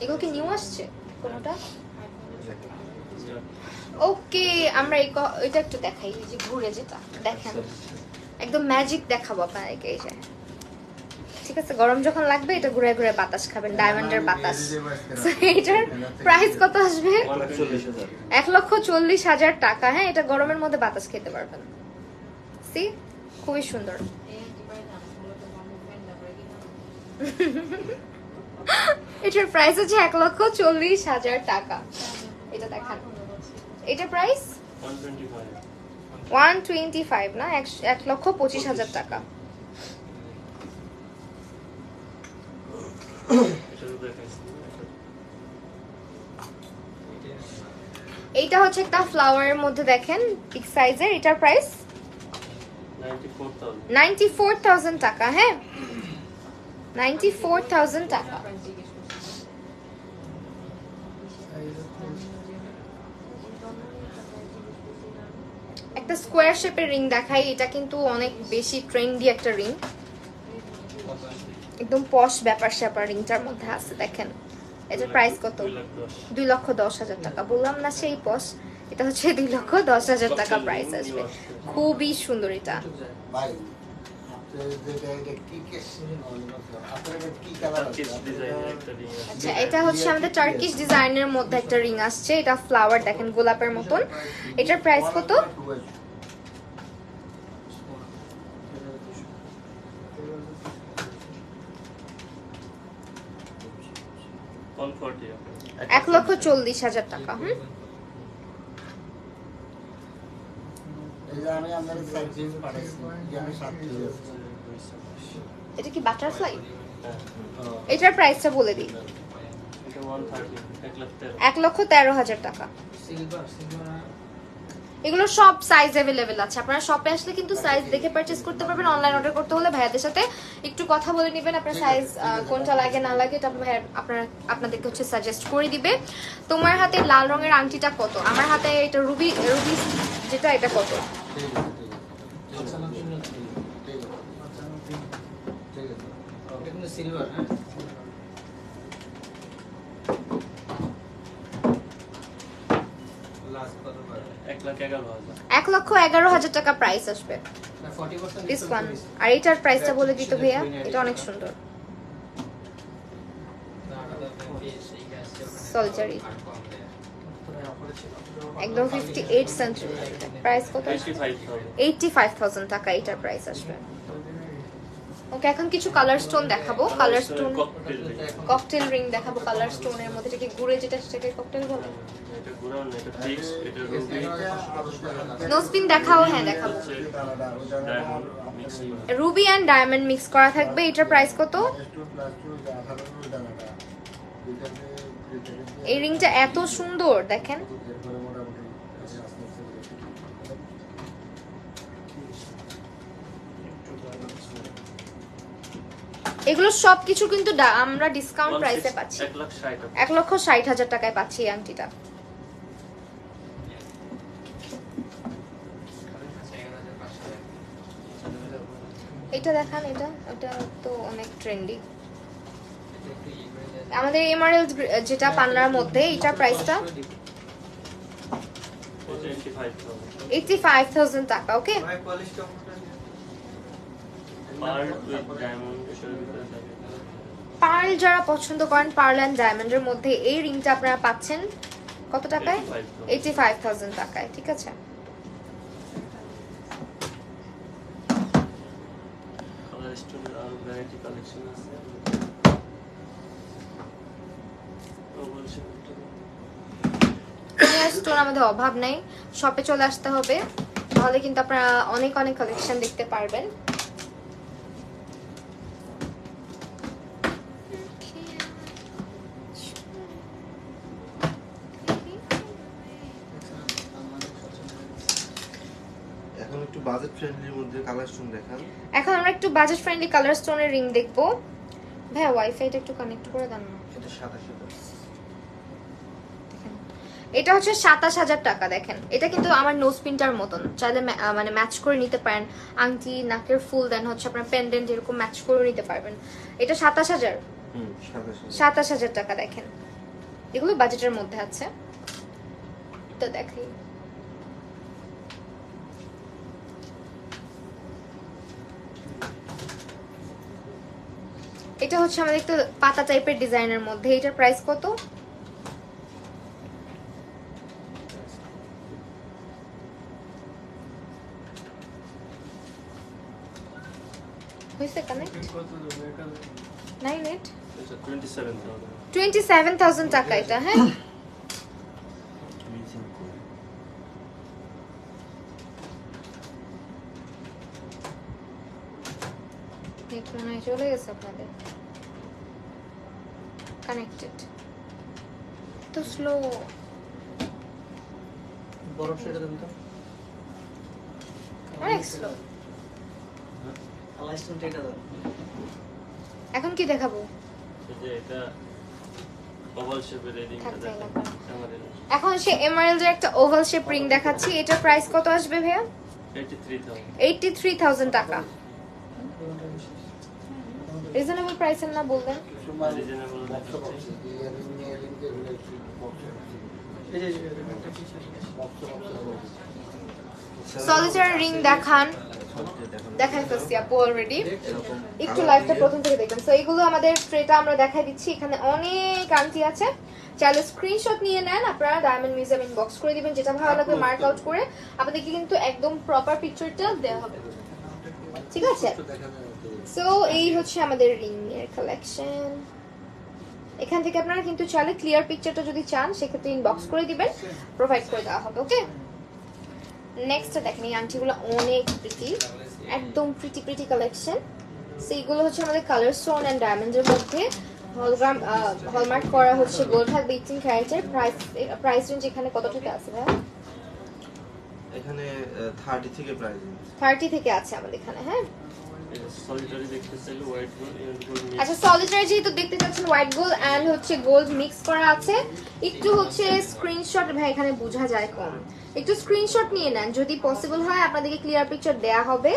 এগুলো কি নিউ আসছে কোনটা? ওকে, আমরা এটা একটু দেখাই, এই যে ঘুরে যেটা দেখেন, একদম ম্যাজিক দেখাবো আপনাদেরকে। এই যে ঠিক আছে, গরম যখন লাগবে এটা ঘুরে ঘুরে বাতাস খাবেন, ডায়মন্ডের বাতাস। So, এটার প্রাইস কত আসবে? 1,40,000 টাকা। হ্যাঁ, এটা গরমের মধ্যে বাতাস খেতে পারবেন। সি, খুবই সুন্দর। এটার প্রাইস হচ্ছে 1,40,000 টাকা। এটা দেখান, এটা প্রাইস 125 না, 1,25,000 টাকা। এইটা হচ্ছে একটা ফ্লাওয়ারের মধ্যে দেখেন, বিগ সাইজের। এটার প্রাইস 94,000 টাকা। হ্যাঁ, 94,000 টাকা। একটা স্কোয়ার শেপের রিং দেখাই, এটা কিন্তু অনেক বেশি ট্রেন্ডি একটা রিং, একদম পশ ব্যাপার স্যাপার রিংটার মধ্যে আছে। দেখেন এটার প্রাইস কত? 2,10,000 টাকা। বললাম না সেই পশ, এটা হচ্ছে 2,10,000 টাকা প্রাইস আসবে। খুবই সুন্দর এটা। ভাই আচ্ছা, এটা হচ্ছে আমাদের টার্কিশ ডিজাইনের মধ্যে একটা রিং আসছে। এটা ফ্লাওয়ার দেখেন, গোলাপের মতন। এটার প্রাইস কত? $140,000 1,40,000 টাকা। হুম, আমি আপনাদের সার্ভিস পাঠাইছি, আমি 7 পিস। এটা কি বাটারফ্লাই? এটার প্রাইসটা বলে দিই, 1,13,000 টাকা। সিলভার এগুলো সব সাইজ अवेलेबल আছে, আপনারা শপে আসলে কিন্তু সাইজ দেখে পারচেজ করতে পারবেন। অনলাইন অর্ডার করতে হলে ভাইয়াদের সাথে একটু কথা বলে নেবেন, আপনার সাইজ কোনটা লাগে না লাগে এটা আপনাদেরকে হচ্ছে সাজেস্ট করে দিবে। তোমার হাতে লাল রঙের আংটিটা কত? আমার হাতে এটা রুবি যেটা, এটা কত? সিলভার। হ্যাঁ, লাস্ট কত পারে? 1,11,000 টাকা প্রাইস আসবে না 40% দিস ওয়ান। আর এটার প্রাইসটা বলে দিত ভাইয়া, এটা অনেক সুন্দর। সলজারি একদম 58 সেন্টিমিটার। প্রাইস কত? 85,000 টাকা এটার প্রাইস আসবে। ওকে, এখন কিছু কালার স্টোন দেখাবো। কালার স্টোন ককটেল রিং দেখাবো কালার স্টোনের মধ্যে। এটা কি ঘুরে যেটা, সেটাকে ককটেল বলে? নোজপিন দেখাও। হ্যাঁ, দেখাবো। রুবি এন্ড ডায়মন্ড মিক্স করা থাকবে। এটার প্রাইস কত? এই রিংটা এত সুন্দর দেখেন। এগুলো সবকিছু কিন্তু আমরা ডিসকাউন্ট প্রাইসে পাচ্ছি। 1,60,000 টাকায় পাচ্ছি এই আংটিটা। এটা দেখান, এটা তো অনেক ট্রেন্ডি। আমাদের এমারেল্ড যেটা পান্নার মধ্যে, এটার প্রাইসটা 85,000 টাকা। ওকে, পার্ল যারা পছন্দ করেন, পার্ল এন্ড ডায়মন্ডের মধ্যে এই রিংটা আপনারা পাচ্ছেন কত টাকায়? 85,000 টাকায়। ঠিক আছে, স্টোন আমাদের অভাব নেই, শপে চলে আসতে হবে, তাহলে কিন্তু আপনারা অনেক অনেক কালেকশন দেখতে পারবেন। এখন একটু বাজেট ফ্রেন্ডলির মধ্যে কালার স্টোন দেখান। এখন আমরা একটু বাজেট ফ্রেন্ডলি কালার স্টোনের রিং দেখবো। ভাইয়া ওয়াইফাইটা একটু কানেক্ট করে দেন না। এটা সাদা সাদা। এটা হচ্ছে 27,000 টাকা। দেখেন এটা কিন্তু আমার নোজ পিনটার মতন, চাইলে মানে ম্যাচ করে নিতে পারেন, আংটি, নাকের ফুল, দেন হচ্ছে আপনার পেন্ডেন্ট এরকম ম্যাচ করে নিতে পারবেন। এটা 27,000। 27,000 টাকা। দেখেন এগুলো বাজেটের মধ্যে আছে। তো দেখি এটা হচ্ছে আমাদের একটু পাতা টাইপের ডিজাইনের মধ্যে। এটার প্রাইস কত? হয়েছে কানেক্ট? 98 27,000 টাকা এটা। হ্যাঁ নেট মনে হয় চলে গেছে আপনাদের। কানেক্টেড তো স্লো। বরফ সেটা দেন তো। অনেক স্লো। কালাইস্টনটা এটা দেন। এখন কি দেখাবো? এই যে এটা ওভাল শেপের এই রিংটা থাকতে দেখেন লাগবে। আমাদের এখন সে এমারেল্ডের একটা ওভাল শেপ রিং দেখাচ্ছি। এটার প্রাইস কত আসবে ভাইয়া? 83,000 টাকা। রিজনেবল প্রাইসের না বলবেন? রিজনেবল এই যে সলিটারি রিং দেখান। দেখাই ফেলছি আপু অলরেডি। একটু লাইভটা প্রথম থেকে দেখবেন। সো এইগুলো আমাদের ট্রেটা আমরা দেখাই দিচ্ছি। এখানে অনেক আংটি আছে, চাইলে স্ক্রিনশট নিয়ে নেন আপনারা, ডায়মন্ড মিউজিয়াম ইনবক্স করে দিবেন, যেটা ভালো লাগবে মার্ক আউট করে আপনাদেরকে কিন্তু একদম প্রপার পিকচারটা দেওয়া হবে, ঠিক আছে? সো এই হচ্ছে আমাদের রিং এর কালেকশন। এখান থেকে আপনারা কিন্তু চাইলে ক্লিয়ার পিকচারটা যদি চান সেক্ষেত্রে ইনবক্স করে দিবেন, প্রোভাইড করে দেওয়া হবে। ওকে, নেক্সট দেখেন এই আংটিগুলো অনেক প্রিটি, একদম প্রিটি প্রিটি কালেকশন। সো এইগুলো হচ্ছে আমাদের কালার স্টোন এন্ড ডায়মন্ডের মধ্যে হলগ্রাম হলমার্ক করা হচ্ছে, গোল্ড থাকবে 18 ক্যারেটের। প্রাইস রেঞ্জ এখানে কত থেকে আছে ভাই? এখানে 30 থেকে প্রাইস 30 থেকে আছে আমাদের এখানে। হ্যাঁ সলিটারি দেখতে চাইলে হোয়াইট গোল্ড আচ্ছা, সলিটারি যেহেতু দেখতে চাচ্ছেন হোয়াইট গোল্ড এন্ড হচ্ছে গোল্ড মিক্স করা আছে, একটু হচ্ছে স্ক্রিনশট ভাই এখানে বোঝা যায় কম, একটু স্ক্রিনশট নিয়ে নেন যদি পসিবল হয়, আপনাদেরকে ক্লিয়ার পিকচার দেয়া হবে,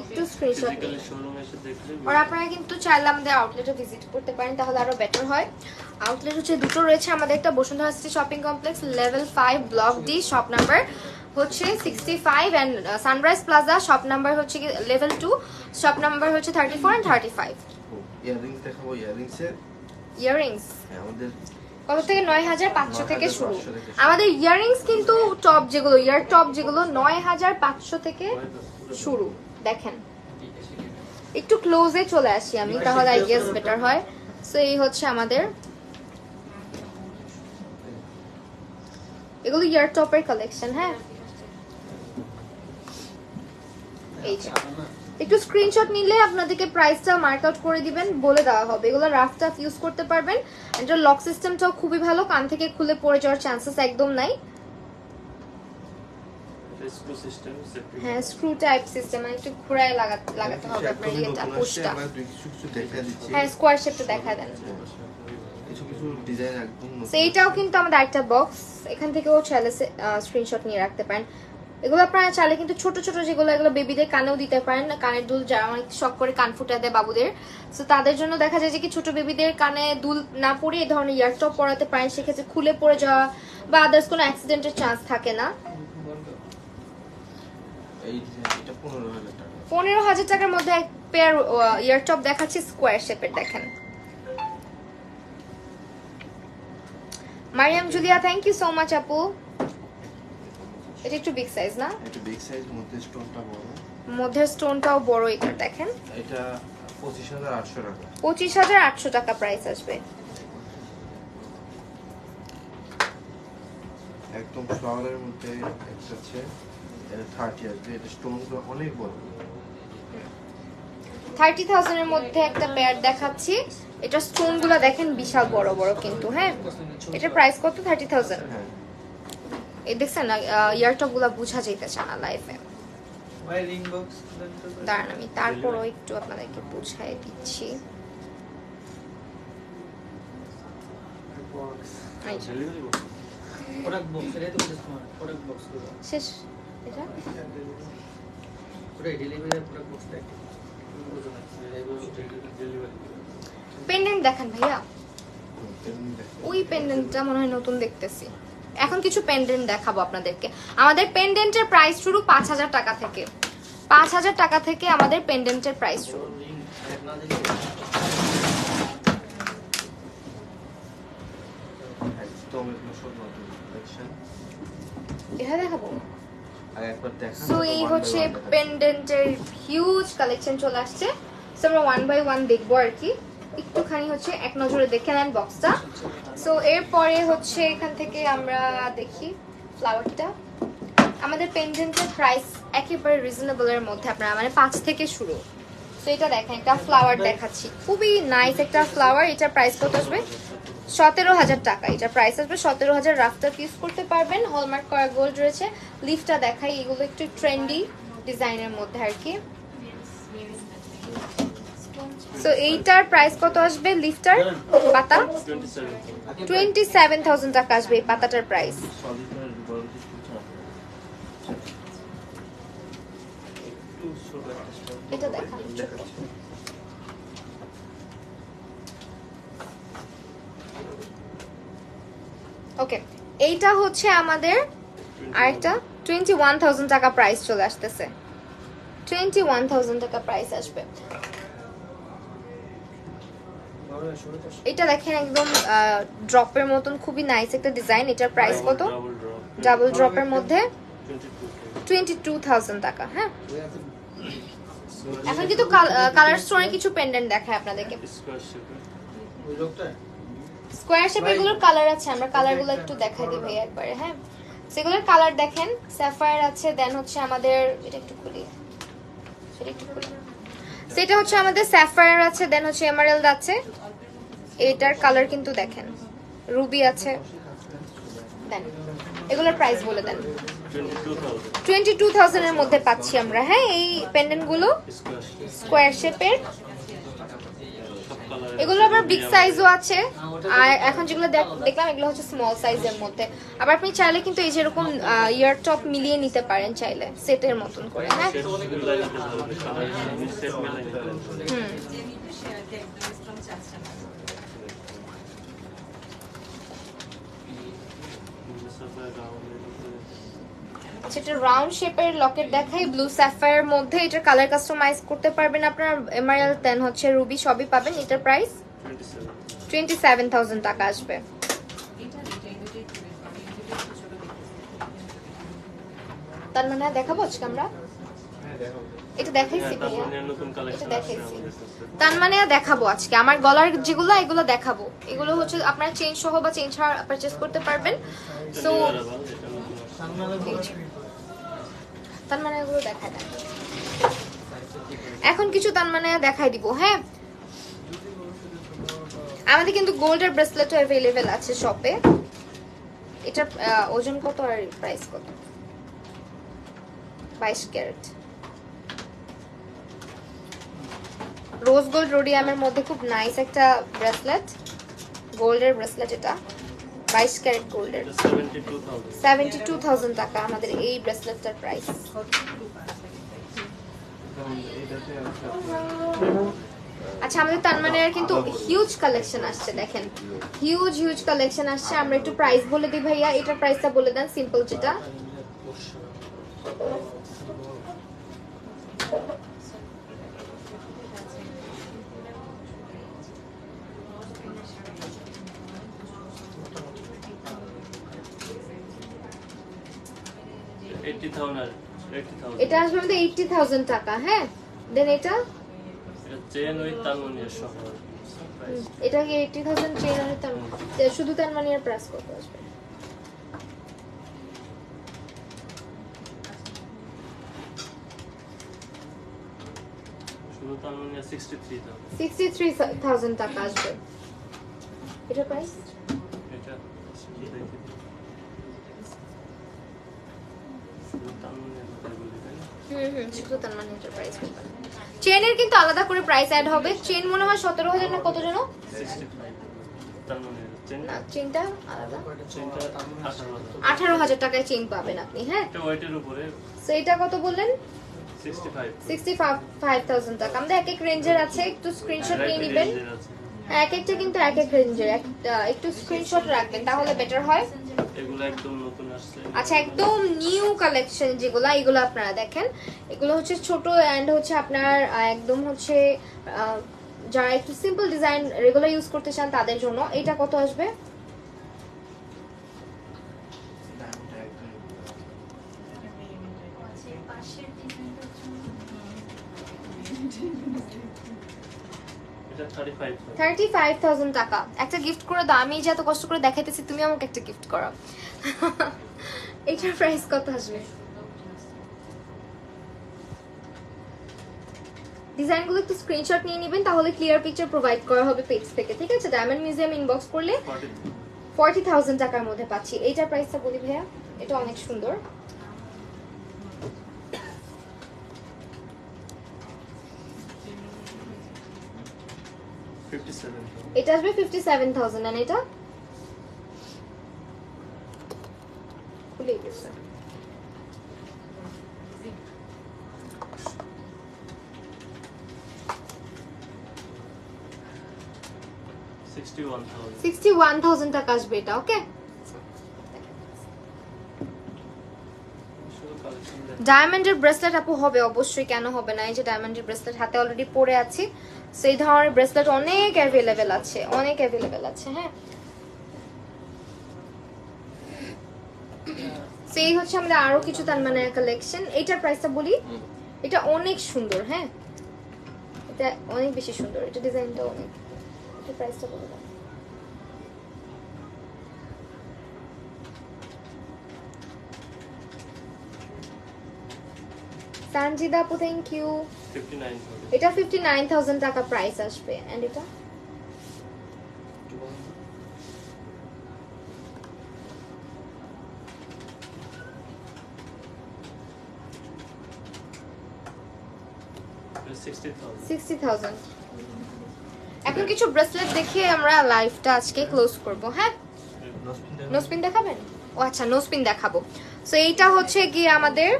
একটু স্ক্রিনশট নিন। ফিজিক্যালি শোরুমে এসে দেখলে আর আপনারা কিন্তু চাইলে আমাদের আউটলেটে ভিজিট করতে পারেন, তাহলে আরো বেটার হয়। আউটলেট হচ্ছে দুটো রয়েছে আমাদের, একটা Bashundhara city shopping complex level 5 block D, shop number হচ্ছে 65 and sunrise plaza shop number হচ্ছে লেভেল 2, শপ নাম্বার হচ্ছে 34 এন্ড 35। ইয়ারিংস দেখাবো। ইয়াররিংস আমাদের কত থেকে? 9,500 থেকে শুরু আমাদের ইয়াররিংস, কিন্তু টপ যেগুলো ইয়ার টপ যেগুলো 9,500 থেকে শুরু। দেখেন একটু ক্লোজে চলে আসি আমি, তাহলে আই গেস বেটার হয়। সো এই হচ্ছে আমাদের, এগুলো ইয়ার টপের কালেকশন। হ্যাঁ এই যে একটু স্ক্রিনশট নিলে আপনাদেরকে প্রাইসটা মার্ক আউট করে দিবেন, বলে দেওয়া হবে। এগুলো রাফ টাফ ইউজ করতে পারবেন। এটার লক সিস্টেমটাও খুবই ভালো, কান থেকে খুলে পড়ে যাওয়ার চান্সেস একদম নাই। Screw system safety. হ্যাঁ স্ক্রু টাইপ সিস্টেম, একটু ঘোরায় লাগাতে হবে আপনার এটা পুশটা। আমরা কিছু দেখা দিচ্ছি। হ্যাঁ স্কোয়ার শেপটা দেখা দেন। কিছু ডিজাইন একদম নতুন। সো এইটাও কিন্তু আমাদের একটা বক্স, এখান থেকেও চাইলে স্ক্রিনশট নিয়ে রাখতে পারেন। এগুলো আপনারা চাইলে কিন্তু ছোট ছোট যেগুলো, এগুলো বেবিদের কানেও দিতে পারেন, কানের দুল যারা অনেক শখ করে কান ফুটা দেয় বাবুদের, সো তাদের জন্য দেখা যায় যে কি ছোট বেবিদের কানে দুল না পরে এই ধরনের ইয়ার টপ পরাতে পারেন, সেক্ষেত্রে খুলে পড়ে যাওয়া বা আদার্স কোনো অ্যাক্সিডেন্টের চান্স থাকে না। এই এটা 15,000 টাকা। 15,000 টাকার মধ্যে এক পেয়ার ইয়ার টপ দেখাচ্ছি স্কোয়ার শেপের। দেখেন Mariam Julia, thank you so much আপু। এটা একটু বিগ সাইজ না? এটা বিগ সাইজ, মধ্যে স্টোনটা বড়, মধ্যের স্টোনটাও বড়। এটা দেখেন এটা 25,800 টাকা। 25,800 টাকা প্রাইস আসবে। একদম ফ্লাওয়ারের মধ্যে একটা আছে, এটা 30 আসবে। এটা স্টোনগুলো অনেক বড়। 30,000 এর মধ্যে একটা পেয়ার দেখাচ্ছি, এটা স্টোনগুলো দেখেন বিশাল বড় বড় কিন্তু। হ্যাঁ এটার প্রাইস কত? 30,000। হ্যাঁ এই দেখছেন না ইয়ার টপ গুলা বোঝা যাইতেছে না লাইফে। ভাই রিং বক্স দাঁড়ান আমি তারপরও একটু আপনাদেরকে বুঝাই দিচ্ছি। বক্স এই যে, ডেলিভারি বক্স প্রোডাক্ট বক্স এটাই তো তোমার প্রোডাক্ট বক্স গুলো শেষ এটা পুরো ডেলিভারি প্রোডাক্ট বক্স দেখ ডেলিভারি পেন্ডেন্ট দেখান ভাইয়া। ওই পেন্ডেন্টটা মনে হয় নতুন দেখতেছি। এখন কিছু পেন্ডেন্ট দেখাবো আপনাদেরকে। আমাদের পেন্ডেন্টের প্রাইস শুরু 5000 টাকা থেকে। 5000 টাকা থেকে আমাদের পেন্ডেন্টের প্রাইস শুরু। না দিলে একদম এগুলো সব নতুন কালেকশন। এটা দেখাবো। আর একবার দেখান। সো এই হচ্ছে পেন্ডেন্টের হিউজ কালেকশন চলে আসছে। সো আমরা ওয়ান বাই ওয়ান দেখবো আর কি। একটুখানি হচ্ছে এক নজরে দেখে নেন বক্সটা। সো এরপরে হচ্ছে এখান থেকে আমরা দেখি ফ্লাওয়ারটা। আমাদের পেন্ডেন্টের প্রাইস একেবারে রিজনেবল এর মধ্যে, আপনারা মানে 5 থেকে শুরু। সো এটা দেখেন, একটা ফ্লাওয়ার দেখাচ্ছি, খুবই নাইস একটা ফ্লাওয়ার। এটার প্রাইস কত আসবে? 17000 টাকা। এটা প্রাইস আসবে 17000। রাফটার ইউজ করতে পারবেন, হলমার্ক করা গোল্ড রয়েছে। লিফটা দেখাই, এগুলো একটু ট্রেন্ডি ডিজাইনের মধ্যে আর কি। সো এইটার প্রাইস কত আসবে? লিফটার পাতা 27000 টাকা আসবে এই পাতাটার প্রাইস। সলিডের বড় কিছু একটু ছোট একটা স্টক এটা দেখান। দেখাচ্ছি। ওকে, এইটা হচ্ছে আমাদের আরেকটা 21000 টাকা প্রাইস চলে আসতেছে। 21000 টাকা প্রাইস আসবে। এটা দেখেন একদম ড্রপের মতন, খুবই নাইস একটা ডিজাইন। এটার প্রাইস কত? ডাবল ড্রপের মধ্যে 22000 টাকা। হ্যাঁ, এখন কিন্তু কালার স্টোরে কিছু পেন্ডেন্ট দেখায় আপনাদেরকে। ওই লোকটা স্কোয়ার শেপ এগুলোর কালার আছে, আমরা কালারগুলো একটু দেখাই দিই ভাই একবারে। হ্যাঁ, সেগুলোর কালার দেখেন, স্যাফায়ার আছে, দেন হচ্ছে আমাদের এটা একটু খুলি, সেটা একটু খুলি। সেটা হচ্ছে আমাদের স্যাফায়ার আছে, দেন হচ্ছে এমারেল্ড আছে। এটার কালার কিন্তু দেখেন, রুবি আছে। দেন এগুলোর প্রাইস বলে দেন। 22000 এর মধ্যে পাচ্ছি আমরা। হ্যাঁ, এই পেন্ডেন্ট গুলো স্কোয়ার শেপের। এগুলো আবার বিগ সাইজও আছে, আর এখন যেগুলো দেখলাম এগুলো হচ্ছে স্মল সাইজের মধ্যে। আবার আপনি চাইলে কিন্তু এই যেরকম ইয়ার টপ মিলিয়ে নিতে পারেন চাইলে, সেটের মতন করে। হ্যাঁ, আচ্ছা, এটা রাউন্ড শেপের লকেট দেখাই, ব্লু স্যাফায়ার মধ্যে। এটার কালার কাস্টমাইজ করতে পারবেন আপনারা, এমারেল্ড দেন হচ্ছে রুবি সবই পাবেন। এটার প্রাইস 27000 টাকা আসবে। তার মানে দেখাবো আজকে আমরা এটা দেখাইছি ভাইয়া, এটা দেখাইছি। তার মানে দেখাবো আজকে আমার গলার যেগুলো, এগুলো দেখাবো। এগুলো হচ্ছে আপনারা চেইন সহ বা চেইন ছাড়া পারচেজ করতে পারবেন। সো তার মানে এগুলো দেখাই দেন। এখন কিছু তার মানে দেখাই দিব। হ্যাঁ, আমাদের কিন্তু গোল্ডের ব্রেসলেটও অ্যাভেলেবেল আছে শপে। এটার ওজন কত আর প্রাইস কত? 22 ক্যারেট রোজ গোল্ড রোডিয়ামের মধ্যে খুব নাইস একটা ব্রেসলেট, গোল্ডের ব্রেসলেট। এটা 22 ক্যারেট গোল্ডের, 72000 টাকা আমাদের এই ব্রেসলেটটার প্রাইস। আচ্ছা, আমাদের তানমানের কিন্তু হিউজ কালেকশন আসছে, দেখেন হিউজ হিউজ কালেকশন আসছে। আমরা একটু প্রাইস বলে দিই ভাইয়া, এটার প্রাইসটা বলে দেন সিম্পল যেটা। এটা আসবে আমাদের 80000 টাকা। হ্যাঁ, দেন এটা চেন উইথ তানমনিয়া সহ। এটা কি 80000 চেন আর শুধু তানমানিয়ার প্রাইস কত আসবে? শুধু তানমনিয়া 63000। 63000 টাকা আসবে এটা প্রাইস। এটা শুধু তানমনিয়া কথা বলি তাই না? শুধু তানমানিয়ার প্রাইস বলবেন। চেনের কিন্তু আলাদা করে প্রাইস অ্যাড হবে। চেন মনে হয় 17000 না কত যেন? না চেনটা আলাদা। চেনটা 18,000 18,000 টাকায় চেন পাবেন আপনি। হ্যাঁ, এটা ওয়েটের উপরে সো এটা কত বললেন? 65 65,000 টাকা। আমাদের এক এক রেঞ্জের আছে, একটু স্ক্রিনশট নিয়ে নেবেন। রেঞ্জের আছে। এক একটা কিন্তু এক এক রেঞ্জের, একটু স্ক্রিনশট রাখবেন তাহলে বেটার হয়। এগুলো একদম নতুন আসছে। আচ্ছা, একদম নিউ কালেকশন যেগুলো, এগুলো আপনারা দেখেন, এগুলো হচ্ছে ছোট এন্ড হচ্ছে আপনার একদম হচ্ছে যারা একটু সিম্পল ডিজাইন রেগুলার ইউজ করতে চান তাদের জন্য। এটা কত আসবে? দামটা একদম এটা 35 35,000 টাকা। একটা গিফট করে দাও, আমি যে এত কষ্ট করে দেখাইতেছি তুমি আমাকে একটা গিফট করো। এটার প্রাইস কত আসবে? ডিজাইনগুলো একটু স্ক্রিনশট নিয়ে নেবেন তাহলে ক্লিয়ার পিকচার প্রোভাইড করা হবে পেজ থেকে, ঠিক আছে? ডায়মন্ড মিউজিয়াম ইনবক্স করলে 40,000 টাকার মধ্যে পাচ্ছি। এইটার প্রাইসটা বলি ভাইয়া, এটা অনেক সুন্দর। এটা আসবে 57,000 and এটা খুলে গেছে। $61,000 61,000 টাকা আসবে এটা। ওকে, শুধু কালেকশন দেখ। ডায়মন্ডের ব্রেসলেট আপু হবে অবশ্যই, কেন হবে না? এই যে ডায়মন্ডের ব্রেসলেট হাতে অলরেডি পরে আছি, সেই ধরনের ব্রেসলেট অনেক অ্যাভেলেবেল আছে, অনেক অ্যাভেলেবেল আছে। হ্যাঁ, সেই হচ্ছে আমাদের আরো কিছু তার মানে কালেকশন। এইটার প্রাইসটা বলি, এটা অনেক সুন্দর। হ্যাঁ, এটা অনেক বেশি সুন্দর, এটা ডিজাইনটা অনেক। এটা প্রাইসটা বলে দাও। সানজিদা আপু থ্যাংক ইউ। 59,000 এটা 59,000 টাকা প্রাইস আসবে। এন্ড এটা $60,000 60,000। এখন কিছু ব্রেসলেট দেখিয়ে আমরা লাইভটা আজকে ক্লোজ করব। হ্যাঁ, নোসপিন দেখাবেন? ও আচ্ছা, নোসপিন দেখাবো। সো এইটা হচ্ছে কি আমাদের,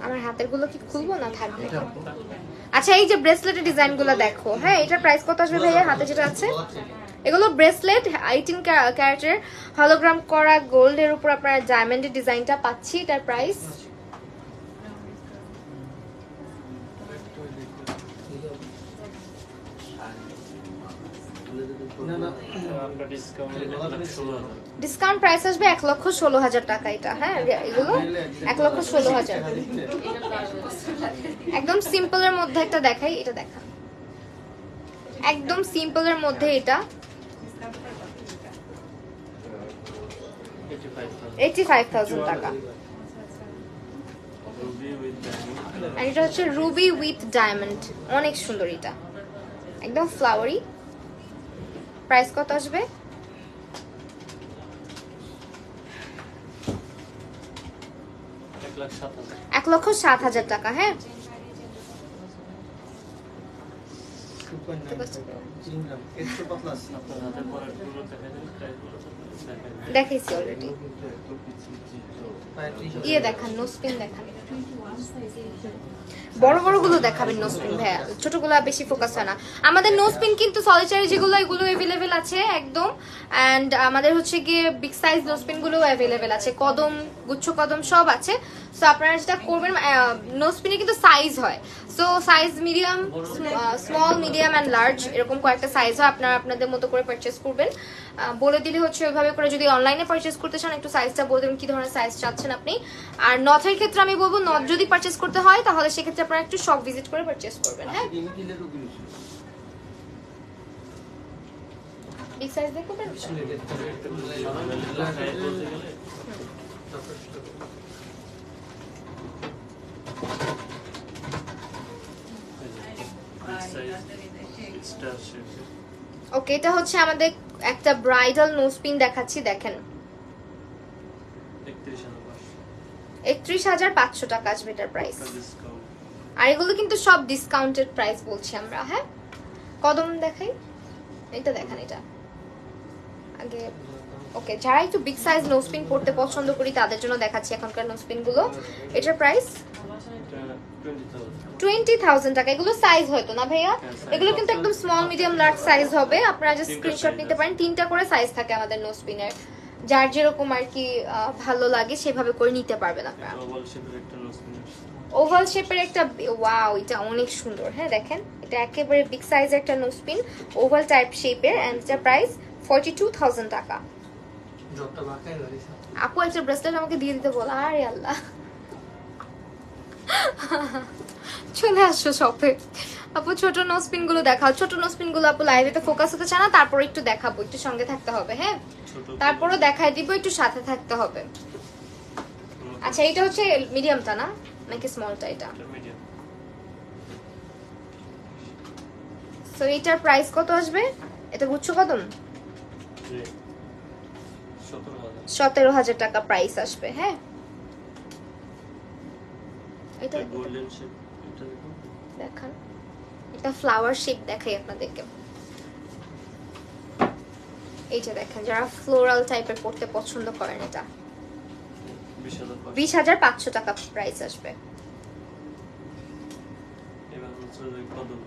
আমার হাতের গুলো কি খুলবো না থাকবে? আচ্ছা, এই যে ব্রেসলেটের ডিজাইনগুলো দেখো। হ্যাঁ, এটার প্রাইস কত আসবে ভাইয়া? হাতে যেটা আছে এগুলো ব্রেসলেট 18 ক্যারেটের হলোগ্রাম করা গোল্ডের উপর আপনারা ডায়মন্ডের ডিজাইনটা পাচ্ছি। এটার প্রাইস না না আমরা ডিসকাউন্ট 1,16,000 ডিসকাউন্ট প্রাইস আসবে 1,16,000 টাকা। এটা হ্যাঁ, এগুলো 1,16,000। একদম সিম্পলের মধ্যে একটা দেখাই, এটা দেখা একদম সিম্পলের মধ্যে, এটা 85,000 টাকা। Ruby with diamond. আর এটা হচ্ছে রুবি উইথ ডায়মন্ড, অনেক সুন্দর। এটা একদম ফ্লাওয়ারি। প্রাইস কত আসবে? 1,07,000 1,07,000 টাকা। হ্যাঁ, একটু পাতলা আছে। আপনার হাতে পরে পুরো দেখা যায় প্রাইসগুলো দেখা যায়। দেখাইছি অলরেডি। ইয়ে দেখান, নোসপিন দেখান, বড় বড় গুলো দেখাবেন নোসপিন ভাইয়া, ছোটগুলো বেশি ফোকাস হয় না। আমাদের নোসপিন কিন্তু সলিটারি যেগুলো এগুলো अवेलेबल আছে একদম। এন্ড আমাদের হচ্ছে গিয়ে বিগ সাইজ নোসপিন গুলো अवेलेबल আছে, কদম, গুচ্ছ কদম সব আছে। সো আপনারা যেটা করবেন, নোসপিনে কিন্তু সাইজ হয়। So size medium, small, medium and large এরকম কয়েকটা সাইজ হয়। আপনারা আপনাদের মতো করে পারচেজ করবেন, বলে দিলে হচ্ছে ওইভাবে করে। যদি অনলাইনে পারচেজ করতে চান একটু সাইজটা বলে দেবেন কি ধরনের সাইজ চাচ্ছেন আপনি। আর নথের ক্ষেত্রে আমি বলবো নথ যদি পারচেজ করতে হয় তাহলে সেক্ষেত্রে আপনারা একটু শপ ভিজিট করে পারচেজ করবেন। হ্যাঁ, বিগ সাইজ দেখবেন। ওকে, এটা হচ্ছে আমাদের একটা ব্রাইডাল নোসপিন দেখাচ্ছি, দেখেন 31,500 টাকা আসবে এটার প্রাইস। আর এগুলো কিন্তু সব ডিসকাউন্টেড প্রাইস বলছি আমরা। হ্যাঁ, কদম দেখাই, এটা দেখেন, এটা আগে। ওকে, যারা একটু বিগ সাইজ নোজপিন পড়তে পছন্দ করি তাদের জন্য দেখাচ্ছি এখনকার নোজপিন গুলো। এটার প্রাইস 20,000 টাকা। এগুলো সাইজ হয়তো না ভাইয়া, এগুলো কিন্তু একদম স্মল মিডিয়াম লার্জ সাইজ হবে। আপনারা জাস্ট স্ক্রিনশট নিতে পারেন। 3টা করে সাইজ থাকে আমাদের নোজপিনের, যার যেরকম আর কি ভালো লাগে সেভাবে করে নিতে পারবেন আপনারা। ওভাল শেপের একটা, ওয়াও এটা অনেক সুন্দর। হ্যাঁ দেখেন, এটা একেবারে বিগ সাইজের একটা নোজপিন, ওভাল টাইপ শেপের, এন্ড এটার প্রাইস 42,000 টাকা। যতটা বাঁকাই রয়েছে আপু একটা ব্রেসলেট আমাকে দিয়ে দিতে বল, আরে আল্লাহ। চলে আসছো শপে। আপু ছোট নোজপিন গুলো দেখাও। ছোট নোজপিন গুলো আপু লাইভে তো ফোকাস হতে চায় না, তারপর একটু দেখাবো, একটু সঙ্গে থাকতে হবে। হ্যাঁ, তারপরও দেখাই দিব, একটু সাথে থাকতে হবে। আচ্ছা, এটা হচ্ছে মিডিয়ামটা না নাকি স্মলটা? এটা। সো এটার প্রাইস কত আসবে? এটা গুচ্ছ কদম 17,000 টাকা প্রাইস আসবে। হ্যাঁ, এটা গোল্ডেন শেপ, এটা দেখুন। দেখান, এটা ফ্লাওয়ার শেপ দেখাই আপনাদেরকে। এই যে দেখেন, যারা ফ্লোরাল টাইপের পড়তে পছন্দ করেন, এটা 20,500 টাকা প্রাইস আসবে। এবার হচ্ছে ওই কদম।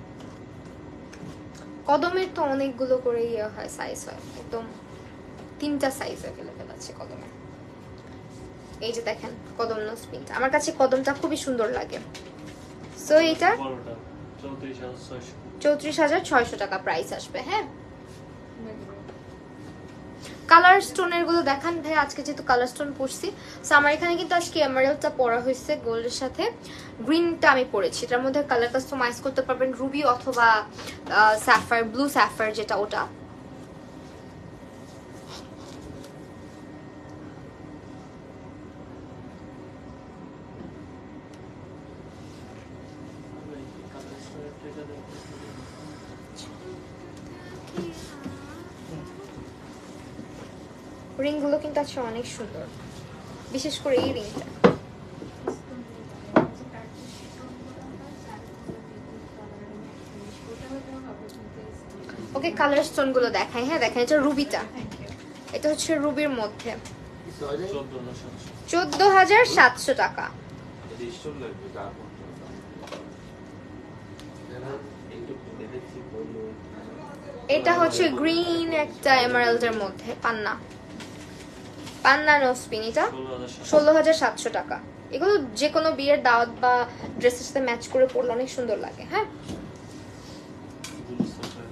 কদমের তো অনেকগুলো করে ইয়ে হয়, সাইজ হয়, একদম 3টা সাইজ অ্যাভেলেবেল আছে কদমের। এই যে দেখেন কদম নোজপিনটা, আমার কাছে কদমটা খুবই সুন্দর লাগে। সো এটা বড়টা 34,600। 34,600 টাকা প্রাইস আসবে। হ্যাঁ, কালার স্টোনের গুলো দেখান ভাই। আজকে যেহেতু কালার স্টোন পরছি, সো আমার এখানে কিন্তু আজকে এমারাল্ডটা পরা হয়েছে গোল্ডের সাথে, গ্রিনটা আমি পরেছি। এটার মধ্যে কালার কাস্টমাইজ করতে পারবেন, রুবি অথবা স্যাফায়ার, ব্লু স্যাফায়ার যেটা, ওটা। রিং গুলো কিন্তু আছে অনেক সুন্দর, বিশেষ করে এই রিংটা। ওকে, কালার স্টোন গুলো দেখাই। হ্যাঁ দেখেন, এটা রুবিটা, এটা হচ্ছে রুবির মধ্যে 14,700 টাকা। এটা হচ্ছে গ্রিন একটা এমারাল্ডের মধ্যে পান্না, পান্না নোজপিন, এটা 16,700 টাকা। এগুলো যে কোনো বিয়ের দাওয়াত বা ড্রেসের সাথে ম্যাচ করে পরলে অনেক সুন্দর লাগে। হ্যাঁ,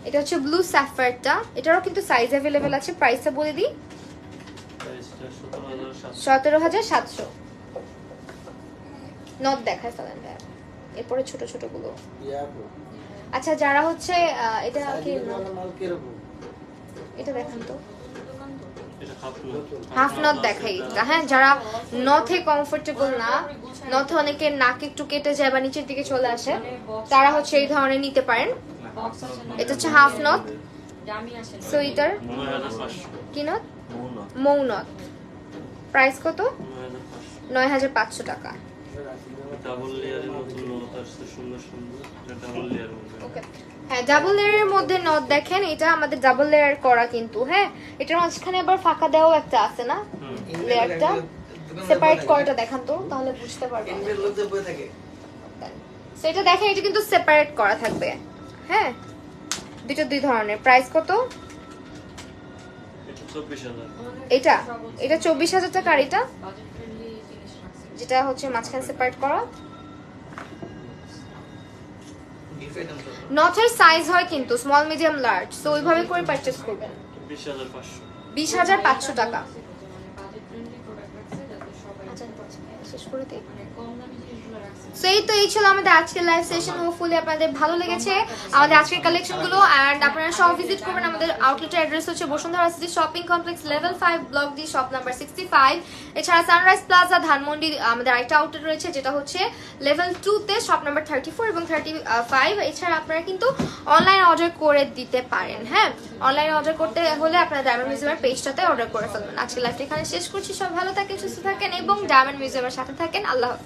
এটা হচ্ছে ব্লু স্যাফায়ারটা, এটারও কিন্তু সাইজ অ্যাভেলেবেল আছে। প্রাইসটা বলে দিই, 17,700। নট দেখায় ফেলেন ভাই, এরপরে ছোট ছোট গুলো। আচ্ছা, যারা হচ্ছে এটা কি, এটা দেখান তো, হাফ নথ দেখাই। হ্যাঁ, যারা নথে কমফোর্টেবল না, নথে অনেকে নাক একটু কেটে যায় বা নিচের দিকে চলে আসে, তারা হচ্ছে এই ধরনের নিতে পারেন। এটা হচ্ছে হাফ নথ। সো এটার কি নথ? মৌ নথ। প্রাইস কত? 9,500 টাকা। ডাবল লেয়ারের মতো নথ আসছে, সুন্দর সুন্দর। এটা ডাবল লেয়ার মধ্যে। ওকে, হ্যাঁ ডাবল লেয়ারের মধ্যে নথ দেখেন, এটা আমাদের ডাবল লেয়ার করা কিন্তু। হ্যাঁ, এটার মাঝখানে আবার ফাঁকা দেওয়াও একটা আছে না, লেয়ারটা সেপারেট করাটা দেখান তো, তাহলে বুঝতে পারবেন। সো এটা দেখেন, এটা কিন্তু সেপারেট করা থাকবে। হ্যাঁ, দুটো দুই ধরনের। প্রাইস কত? এটা 24,000। এটা 24,000 টাকা। আর এটা যেটা হচ্ছে মাঝখানে সেপারেট করা, নথের সাইজ হয় কিন্তু স্মল মিডিয়াম লার্জ, সো ওইভাবে করে পারচেজ করবেন। 20,500 টাকা। শেষ করে দিই। সো এই তো, এই ছিল আমাদের আজকের লাইভ সেশন। হোপফুলি আপনাদের ভালো লেগেছে আমাদের আজকের কালেকশন গুলো। এন্ড আপনারা সব ভিজিট করবেন। আমাদের আউটলেটের অ্যাড্রেস হচ্ছে Bashundhara city shopping complex, level 5, block D, shop number 65। এছাড়া সানরাইজ প্লাজা ধানমন্ডি আমাদের আরেকটা আউটলেট রয়েছে, যেটা হচ্ছে লেভেল 2 তে, শপ নাম্বার 34 এবং 35। এছাড়া আপনারা কিন্তু অনলাইন অর্ডার করে দিতে পারেন। হ্যাঁ, অনলাইন অর্ডার করতে হলে আপনারা ডায়মন্ড মিউজিয়ামের পেজটাতে অর্ডার করে ফেলবেন। আজকে লাইভটা এখানে শেষ করছি। সব ভালো থাকেন, সুস্থ থাকেন এবং ডায়মন্ড মিউজিয়ামের সাথে থাকেন। আল্লাহ হাফেজ।